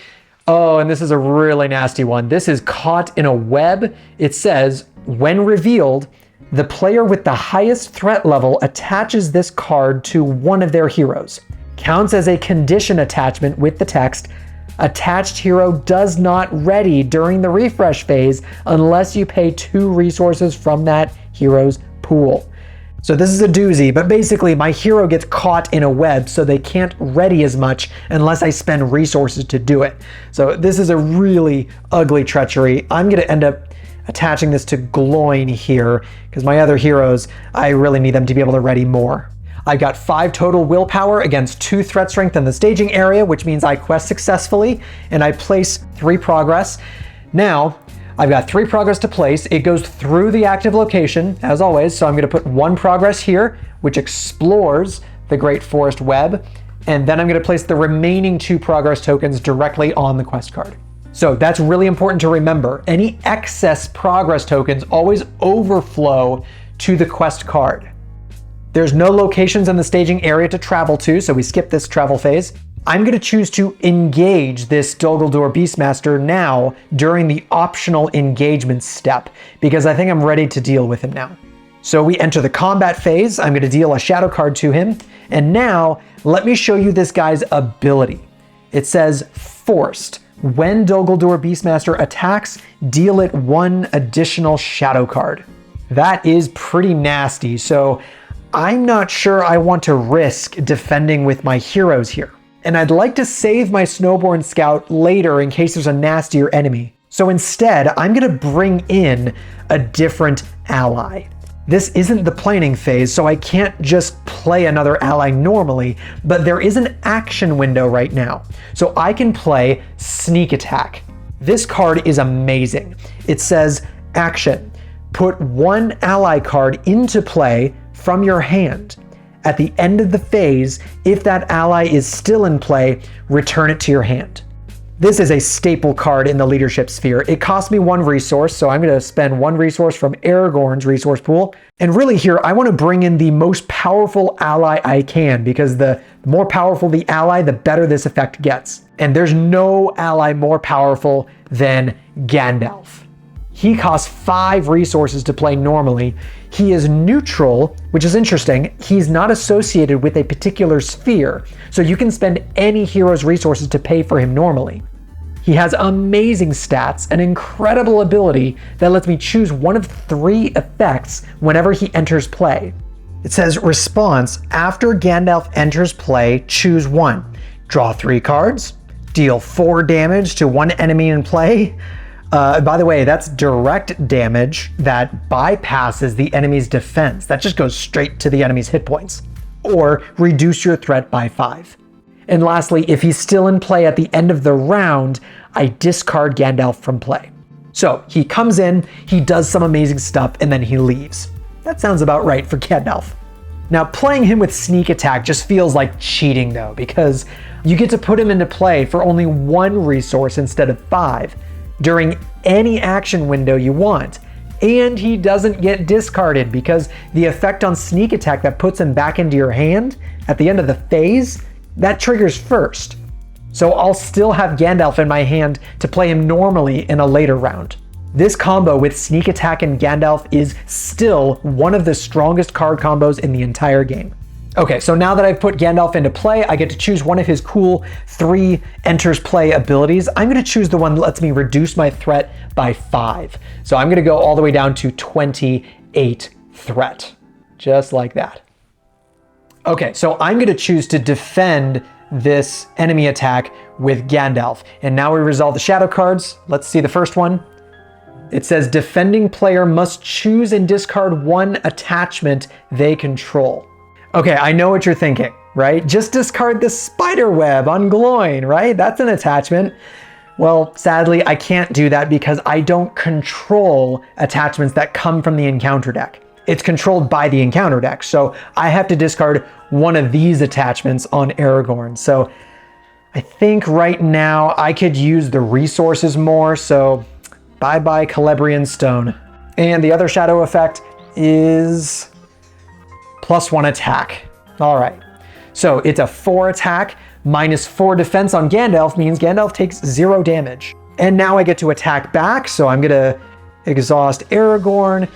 Oh, and this is a really nasty one. This is Caught in a Web. It says, when revealed, the player with the highest threat level attaches this card to one of their heroes. Counts as a condition attachment with the text, attached hero does not ready during the refresh phase unless you pay 2 resources from that hero's pool. So this is a doozy, but basically my hero gets caught in a web, so they can't ready as much unless I spend resources to do it. So this is a really ugly treachery. I'm going to end up attaching this to Gloin here, because my other heroes, I really need them to be able to ready more. I got 5 total willpower against 2 threat strength in the staging area, which means I quest successfully, and I place 3 progress. Now, I've got 3 progress to place. It goes through the active location, as always, so I'm going to put 1 progress here, which explores the Great Forest Web, and then I'm going to place the remaining 2 progress tokens directly on the quest card. So that's really important to remember. Any excess progress tokens always overflow to the quest card. There's no locations in the staging area to travel to, so we skip this travel phase. I'm going to choose to engage this Dol Guldur Beastmaster now during the optional engagement step, because I think I'm ready to deal with him now. So we enter the combat phase. I'm going to deal a shadow card to him. And now let me show you this guy's ability. It says Forced. When Dol Guldur Beastmaster attacks, deal it 1 additional shadow card. That is pretty nasty, so I'm not sure I want to risk defending with my heroes here. And I'd like to save my Snowborn Scout later in case there's a nastier enemy. So instead, I'm going to bring in a different ally. This isn't the planning phase, so I can't just play another ally normally, but there is an action window right now. So I can play Sneak Attack. This card is amazing. It says, action, put one ally card into play from your hand. At the end of the phase, if that ally is still in play, return it to your hand. This is a staple card in the leadership sphere. It costs me 1 resource, so I'm going to spend 1 resource from Aragorn's resource pool. And really here, I want to bring in the most powerful ally I can, because the more powerful the ally, the better this effect gets. And there's no ally more powerful than Gandalf. He costs 5 resources to play normally. He is neutral, which is interesting. He's not associated with a particular sphere, so you can spend any hero's resources to pay for him normally. He has amazing stats, an incredible ability that lets me choose one of 3 effects whenever he enters play. It says, response, after Gandalf enters play, choose 1. Draw 3 cards, deal 4 damage to 1 enemy in play. By the way, that's direct damage that bypasses the enemy's defense. That just goes straight to the enemy's hit points. Or reduce your threat by 5. And lastly, if he's still in play at the end of the round, I discard Gandalf from play. So he comes in, he does some amazing stuff, and then he leaves. That sounds about right for Gandalf. Now, playing him with Sneak Attack just feels like cheating though, because you get to put him into play for only 1 resource instead of 5 during any action window you want. And he doesn't get discarded because the effect on Sneak Attack that puts him back into your hand at the end of the phase, that triggers first. So I'll still have Gandalf in my hand to play him normally in a later round. This combo with Sneak Attack and Gandalf is still one of the strongest card combos in the entire game. Okay, so now that I've put Gandalf into play, I get to choose one of his cool 3 enters play abilities. I'm going to choose the one that lets me reduce my threat by 5. So I'm going to go all the way down to 28 threat, just like that. Okay, so I'm going to choose to defend this enemy attack with Gandalf. And now we resolve the shadow cards. Let's see the first one. It says defending player must choose and discard 1 attachment they control. Okay, I know what you're thinking, right? Just discard the spider web on Gloin, right? That's an attachment. Well, sadly, I can't do that because I don't control attachments that come from the encounter deck. It's controlled by the encounter deck, so I have to discard one of these attachments on Aragorn. So I think right now I could use the resources more, so bye-bye Celebrian Stone. And the other shadow effect is +1 attack. All right, so it's a 4 attack minus 4 defense on Gandalf means Gandalf takes 0 damage. And now I get to attack back, so I'm gonna exhaust Aragorn,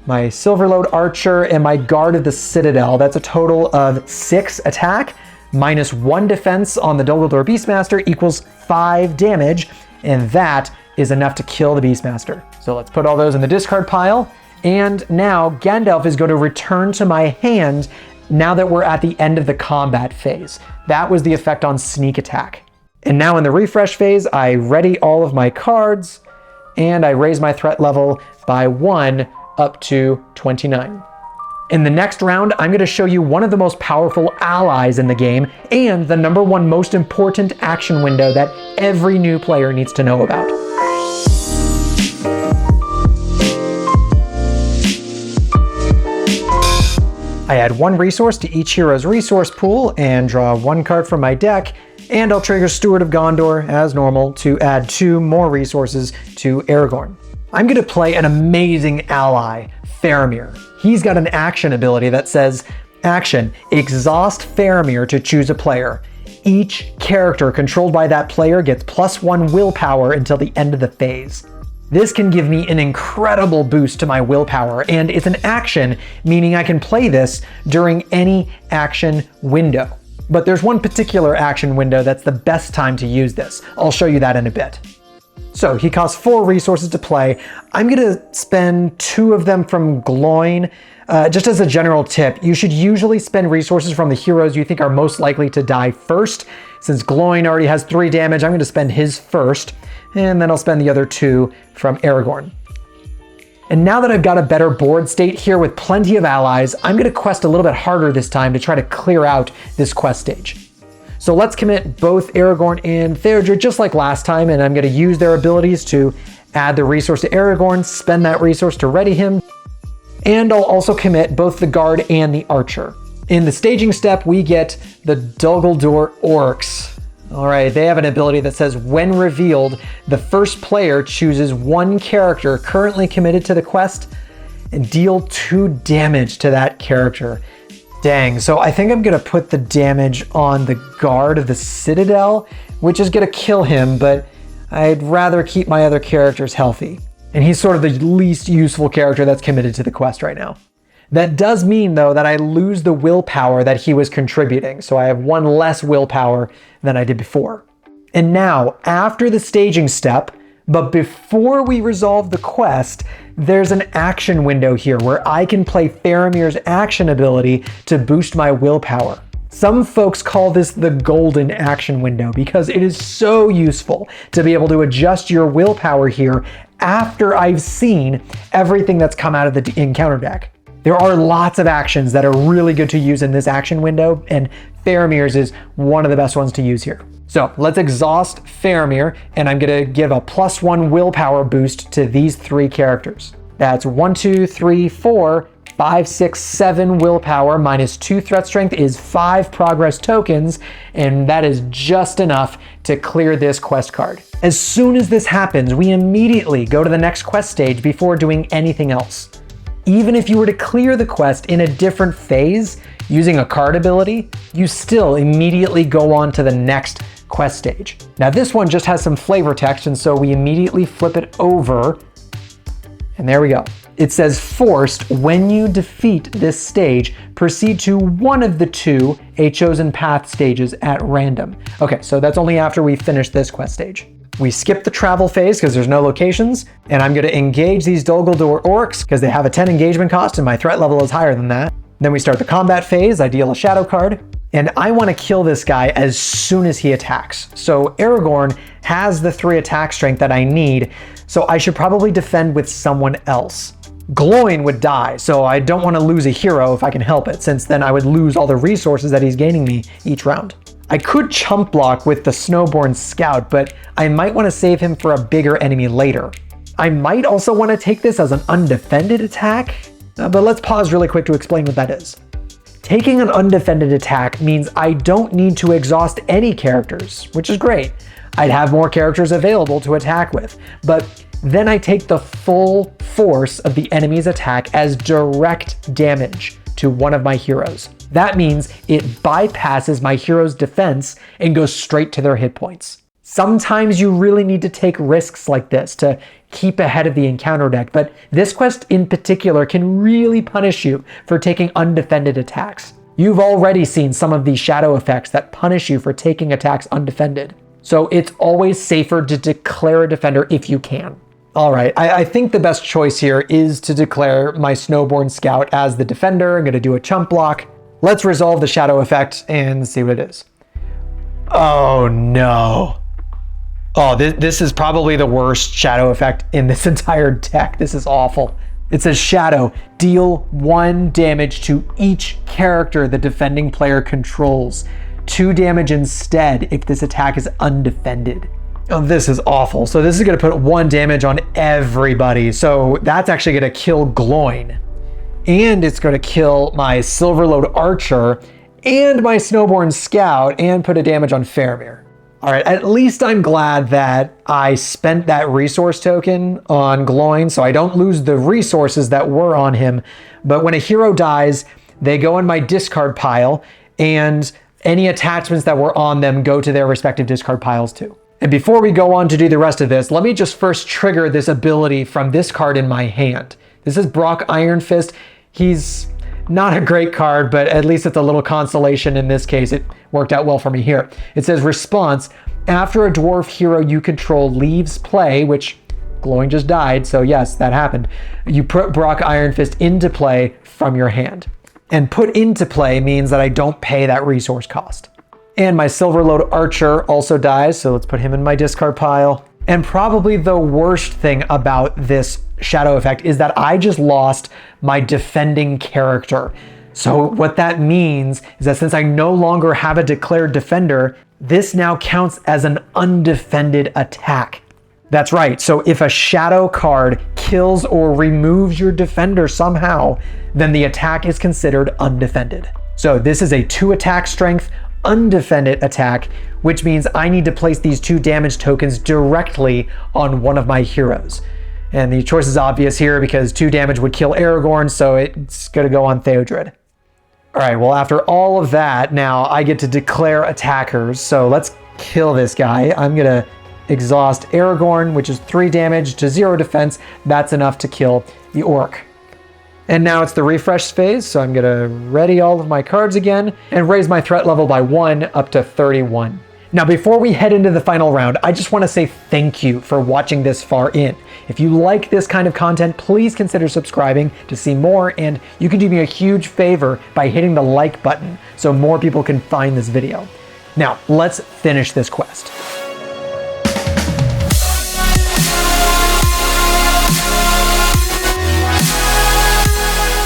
my Silverlode Archer, and my Guard of the Citadel. That's a total of 6 attack, minus 1 defense on the Dumbledore Beastmaster equals 5 damage, and that is enough to kill the Beastmaster. So let's put all those in the discard pile. And now Gandalf is going to return to my hand now that we're at the end of the combat phase. That was the effect on Sneak Attack. And now in the refresh phase, I ready all of my cards and I raise my threat level by 1 up to 29. In the next round, I'm going to show you one of the most powerful allies in the game and the #1 most important action window that every new player needs to know about. I add 1 resource to each hero's resource pool and draw 1 card from my deck, and I'll trigger Steward of Gondor as normal to add 2 more resources to Aragorn. I'm going to play an amazing ally, Faramir. He's got an action ability that says, action, exhaust Faramir to choose a player. Each character controlled by that player gets +1 willpower until the end of the phase. This can give me an incredible boost to my willpower, and it's an action, meaning I can play this during any action window. But there's one particular action window that's the best time to use this. I'll show you that in a bit. So he costs 4 resources to play. I'm gonna spend 2 of them from Gloin. Just as a general tip, you should usually spend resources from the heroes you think are most likely to die first. Since Gloin already has 3 damage, I'm gonna spend his first, and then I'll spend the other 2 from Aragorn. And now that I've got a better board state here with plenty of allies, I'm gonna quest a little bit harder this time to try to clear out this quest stage. So let's commit both Aragorn and Theodred just like last time, and I'm gonna use their abilities to add the resource to Aragorn, spend that resource to ready him, and I'll also commit both the guard and the archer. In the staging step, we get the Dol Guldur Orcs. All right, they have an ability that says when revealed, the first player chooses one character currently committed to the quest and deal 2 damage to that character. Dang, so I think I'm gonna put the damage on the guard of the Citadel, which is gonna kill him, but I'd rather keep my other characters healthy. And he's sort of the least useful character that's committed to the quest right now. That does mean, though, that I lose the willpower that he was contributing, so I have 1 less willpower than I did before. And now, after the staging step, but before we resolve the quest, there's an action window here where I can play Faramir's action ability to boost my willpower. Some folks call this the golden action window because it is so useful to be able to adjust your willpower here after I've seen everything that's come out of the encounter deck. There are lots of actions that are really good to use in this action window, and Faramir's is one of the best ones to use here. So let's exhaust Faramir, and I'm gonna give a +1 willpower boost to these 3 characters. That's 1, 2, 3, 4, 5, 6, 7 willpower minus 2 threat strength is 5 progress tokens, and that is just enough to clear this quest card. As soon as this happens, we immediately go to the next quest stage before doing anything else. Even if you were to clear the quest in a different phase using a card ability, you still immediately go on to the next quest stage. Now this one just has some flavor text, and so we immediately flip it over, and there we go. It says forced, when you defeat this stage, proceed to one of the 2 A Chosen Path stages at random. Okay, so that's only after we finish this quest stage. We skip the travel phase because there's no locations, and I'm gonna engage these Dol Guldur Orcs because they have a 10 engagement cost and my threat level is higher than that. Then we start the combat phase, I deal a shadow card, and I wanna kill this guy as soon as he attacks. So Aragorn has the 3 attack strength that I need, so I should probably defend with someone else. Gloin would die, so I don't wanna lose a hero if I can help it, since then I would lose all the resources that he's gaining me each round. I could chump block with the Snowborn Scout, but I might want to save him for a bigger enemy later. I might also want to take this as an undefended attack, but let's pause really quick to explain what that is. Taking an undefended attack means I don't need to exhaust any characters, which is great. I'd have more characters available to attack with, but then I take the full force of the enemy's attack as direct damage to one of my heroes. That means it bypasses my hero's defense and goes straight to their hit points. Sometimes you really need to take risks like this to keep ahead of the encounter deck, but this quest in particular can really punish you for taking undefended attacks. You've already seen some of these shadow effects that punish you for taking attacks undefended. So it's always safer to declare a defender if you can. All right, I think the best choice here is to declare my Snowborn Scout as the defender. I'm gonna do a chump block. Let's resolve the shadow effect and see what it is. Oh no. Oh, this is probably the worst shadow effect in this entire deck. This is awful. It says shadow, deal 1 damage to each character the defending player controls. 2 damage instead if this attack is undefended. Oh, this is awful. So this is gonna put 1 damage on everybody. So that's actually gonna kill Gloin. And it's gonna kill my Silverlode Archer and my Snowborn Scout and put a damage on Faramir. All right, at least I'm glad that I spent that resource token on Gloin so I don't lose the resources that were on him. But when a hero dies, they go in my discard pile and any attachments that were on them go to their respective discard piles too. And before we go on to do the rest of this, let me just first trigger this ability from this card in my hand. This is Brock Iron Fist. He's not a great card, but at least it's a little consolation in this case. It worked out well for me here. It says response, after a dwarf hero you control leaves play, which Gloin just died, so yes, that happened. You put Brock Iron Fist into play from your hand. And put into play means that I don't pay that resource cost. And my Silverlode Archer also dies, so let's put him in my discard pile. And probably the worst thing about this shadow effect is that I just lost my defending character. So what that means is that since I no longer have a declared defender, this now counts as an undefended attack. That's right, so if a shadow card kills or removes your defender somehow, then the attack is considered undefended. So this is a 2 attack strength, undefended attack, which means I need to place these 2 damage tokens directly on one of my heroes. And the choice is obvious here because 2 damage would kill Aragorn, so it's gonna go on Theodred. All right, well, after all of that, now I get to declare attackers. So let's kill this guy. I'm gonna exhaust Aragorn, which is 3 damage to 0 defense. That's enough to kill the orc. And now it's the refresh phase, so I'm gonna ready all of my cards again and raise my threat level by 1 up to 31. Now, before we head into the final round, I just want to say thank you for watching this far in. If you like this kind of content, please consider subscribing to see more, and you can do me a huge favor by hitting the like button so more people can find this video. Now, let's finish this quest.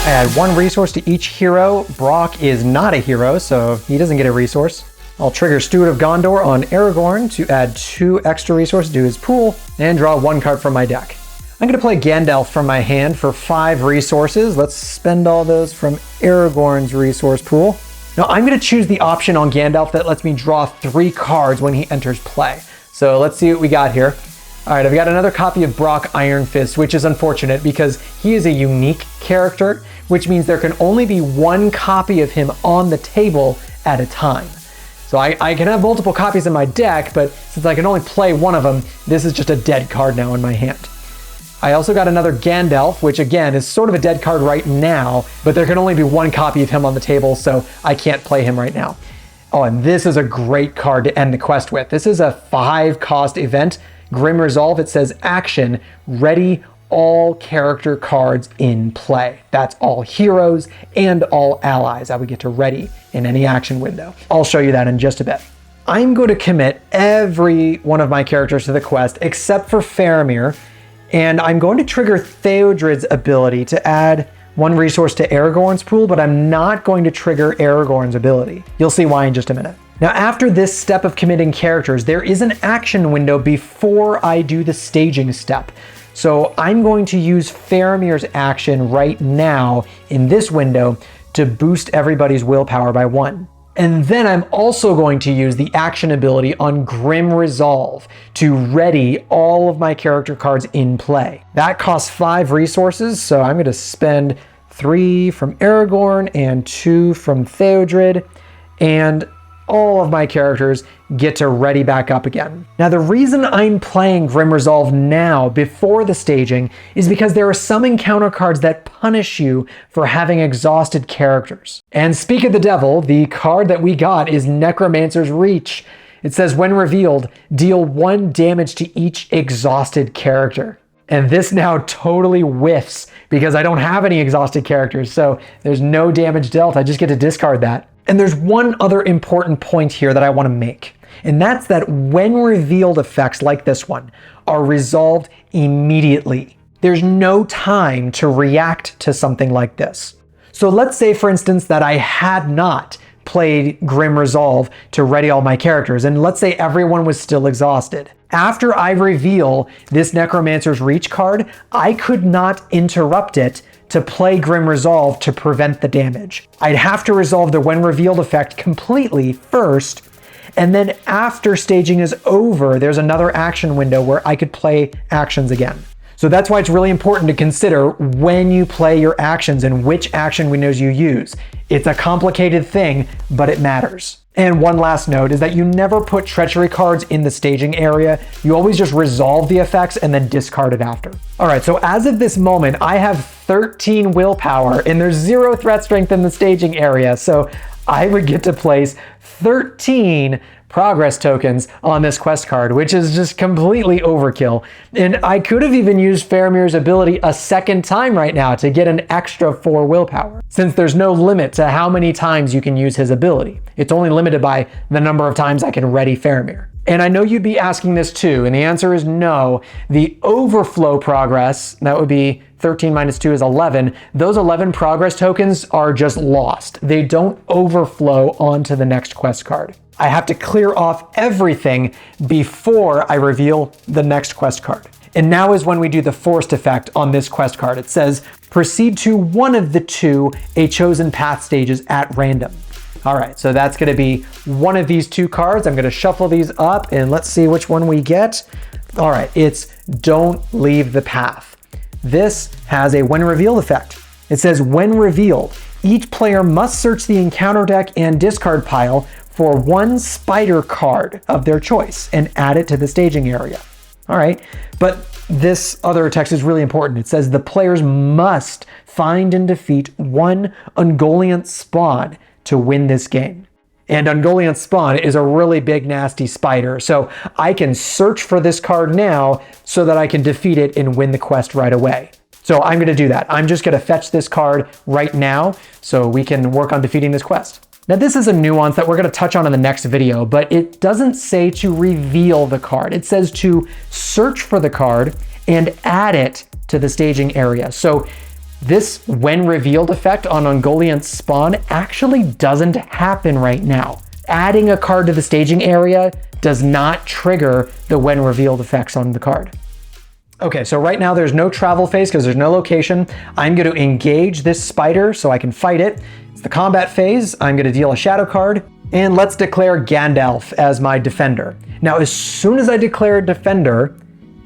I add 1 resource to each hero. Brock is not a hero, so he doesn't get a resource. I'll trigger Steward of Gondor on Aragorn to add 2 extra resources to his pool and draw 1 card from my deck. I'm going to play Gandalf from my hand for 5 resources. Let's spend all those from Aragorn's resource pool. Now I'm going to choose the option on Gandalf that lets me draw 3 cards when he enters play. So let's see what we got here. All right, I've got another copy of Brock Iron Fist, which is unfortunate because he is a unique character, which means there can only be 1 copy of him on the table at a time. So I can have multiple copies in my deck, but since I can only play 1 of them, this is just a dead card now in my hand. I also got another Gandalf, which again is sort of a dead card right now, but there can only be 1 copy of him on the table, so I can't play him right now. Oh, and this is a great card to end the quest with. This is a 5-cost event. Grimm Resolve, it says action, ready all character cards in play. That's all heroes and all allies that we get to ready in any action window. I'll show you that in just a bit. I'm going to commit every one of my characters to the quest except for Faramir, and I'm going to trigger Theodred's ability to add 1 resource to Aragorn's pool, but I'm not going to trigger Aragorn's ability. You'll see why in just a minute. Now, after this step of committing characters, there is an action window before I do the staging step. So I'm going to use Faramir's action right now in this window to boost everybody's willpower by 1. And then I'm also going to use the action ability on Grimm Resolve to ready all of my character cards in play. That costs 5 resources, so I'm going to spend 3 from Aragorn and 2 from Theodred, and all of my characters get to ready back up again. Now, the reason I'm playing Grimm Resolve now before the staging is because there are some encounter cards that punish you for having exhausted characters. And speak of the devil, the card that we got is Necromancer's Reach. It says, when revealed, deal 1 damage to each exhausted character. And this now totally whiffs because I don't have any exhausted characters, so there's no damage dealt. I just get to discard that. And there's one other important point here that I want to make, and that's that when revealed effects like this one are resolved immediately. There's no time to react to something like this. So let's say, for instance, that I had not played Grimm Resolve to ready all my characters, and let's say everyone was still exhausted. After I reveal this Necromancer's Reach card, I could not interrupt it to play Grimm Resolve to prevent the damage. I'd have to resolve the when revealed effect completely first, and then after staging is over, there's another action window where I could play actions again. So that's why it's really important to consider when you play your actions and which action windows you use. It's a complicated thing, but it matters. And one last note is that you never put treachery cards in the staging area. You always just resolve the effects and then discard it after. All right, so as of this moment, I have 13 willpower and there's 0 threat strength in the staging area. So I would get to place 13 progress tokens on this quest card, which is just completely overkill. And I could have even used Faramir's ability a second time right now to get an extra 4 willpower, since there's no limit to how many times you can use his ability. It's only limited by the number of times I can ready Faramir. And I know you'd be asking this too, and the answer is no. The overflow progress, that would be 13 minus 2 is 11. Those 11 progress tokens are just lost. They don't overflow onto the next quest card. I have to clear off everything before I reveal the next quest card. And now is when we do the forced effect on this quest card. It says, proceed to one of the two a chosen path stages at random. All right, so that's gonna be one of these two cards. I'm gonna shuffle these up and let's see which one we get. All right, it's don't leave the path. This has a when revealed effect. It says when revealed, each player must search the encounter deck and discard pile for one spider card of their choice and add it to the staging area. All right, but this other text is really important. It says the players must find and defeat one Ungoliant spawn to win this game. And Ungoliant spawn is a really big, nasty spider. So I can search for this card now so that I can defeat it and win the quest right away. So I'm gonna do that. I'm just gonna fetch this card right now so we can work on defeating this quest. Now this is a nuance that we're gonna touch on in the next video, but it doesn't say to reveal the card. It says to search for the card and add it to the staging area. So this when revealed effect on Ungoliant spawn actually doesn't happen right now. Adding a card to the staging area does not trigger the when revealed effects on the card. Okay, so right now there's no travel phase because there's no location. I'm going to engage this spider so I can fight it. It's the combat phase. I'm going to deal a shadow card. And let's declare Gandalf as my defender. Now, as soon as I declare a defender,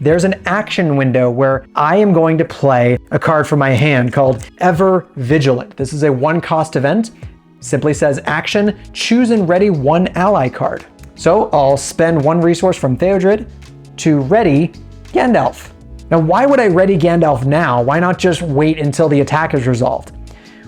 there's an action window where I am going to play a card from my hand called Ever Vigilant. This is a 1-cost event. Simply says action, choose and ready one ally card. So I'll spend 1 resource from Theodred to ready Gandalf. Now, why would I ready Gandalf now? Why not just wait until the attack is resolved?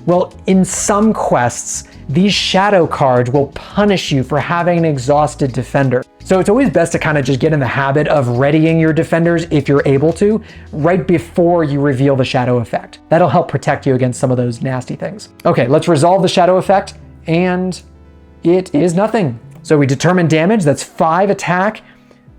Well, in some quests, these shadow cards will punish you for having an exhausted defender. So it's always best to kind of just get in the habit of readying your defenders if you're able to, right before you reveal the shadow effect. That'll help protect you against some of those nasty things. Okay, let's resolve the shadow effect, and it is nothing. So we determine damage, that's 5 attack,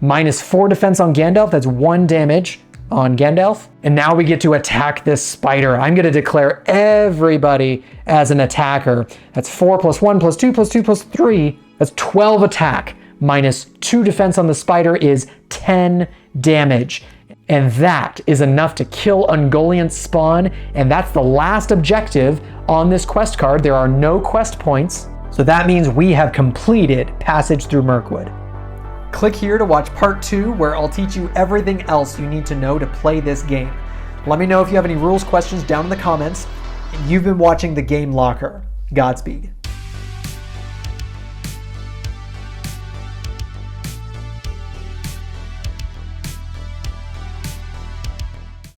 minus 4 defense on Gandalf, that's 1 damage on Gandalf. And now we get to attack this spider. I'm gonna declare everybody as an attacker. That's 4 plus 1 plus 2 plus 2 plus 3. That's 12 attack. Minus 2 defense on the spider is 10 damage. And that is enough to kill Ungoliant spawn. And that's the last objective on this quest card. There are no quest points. So that means we have completed Passage Through Mirkwood. Click here to watch part 2, where I'll teach you everything else you need to know to play this game. Let me know if you have any rules questions down in the comments. You've been watching The Game Locker. Godspeed.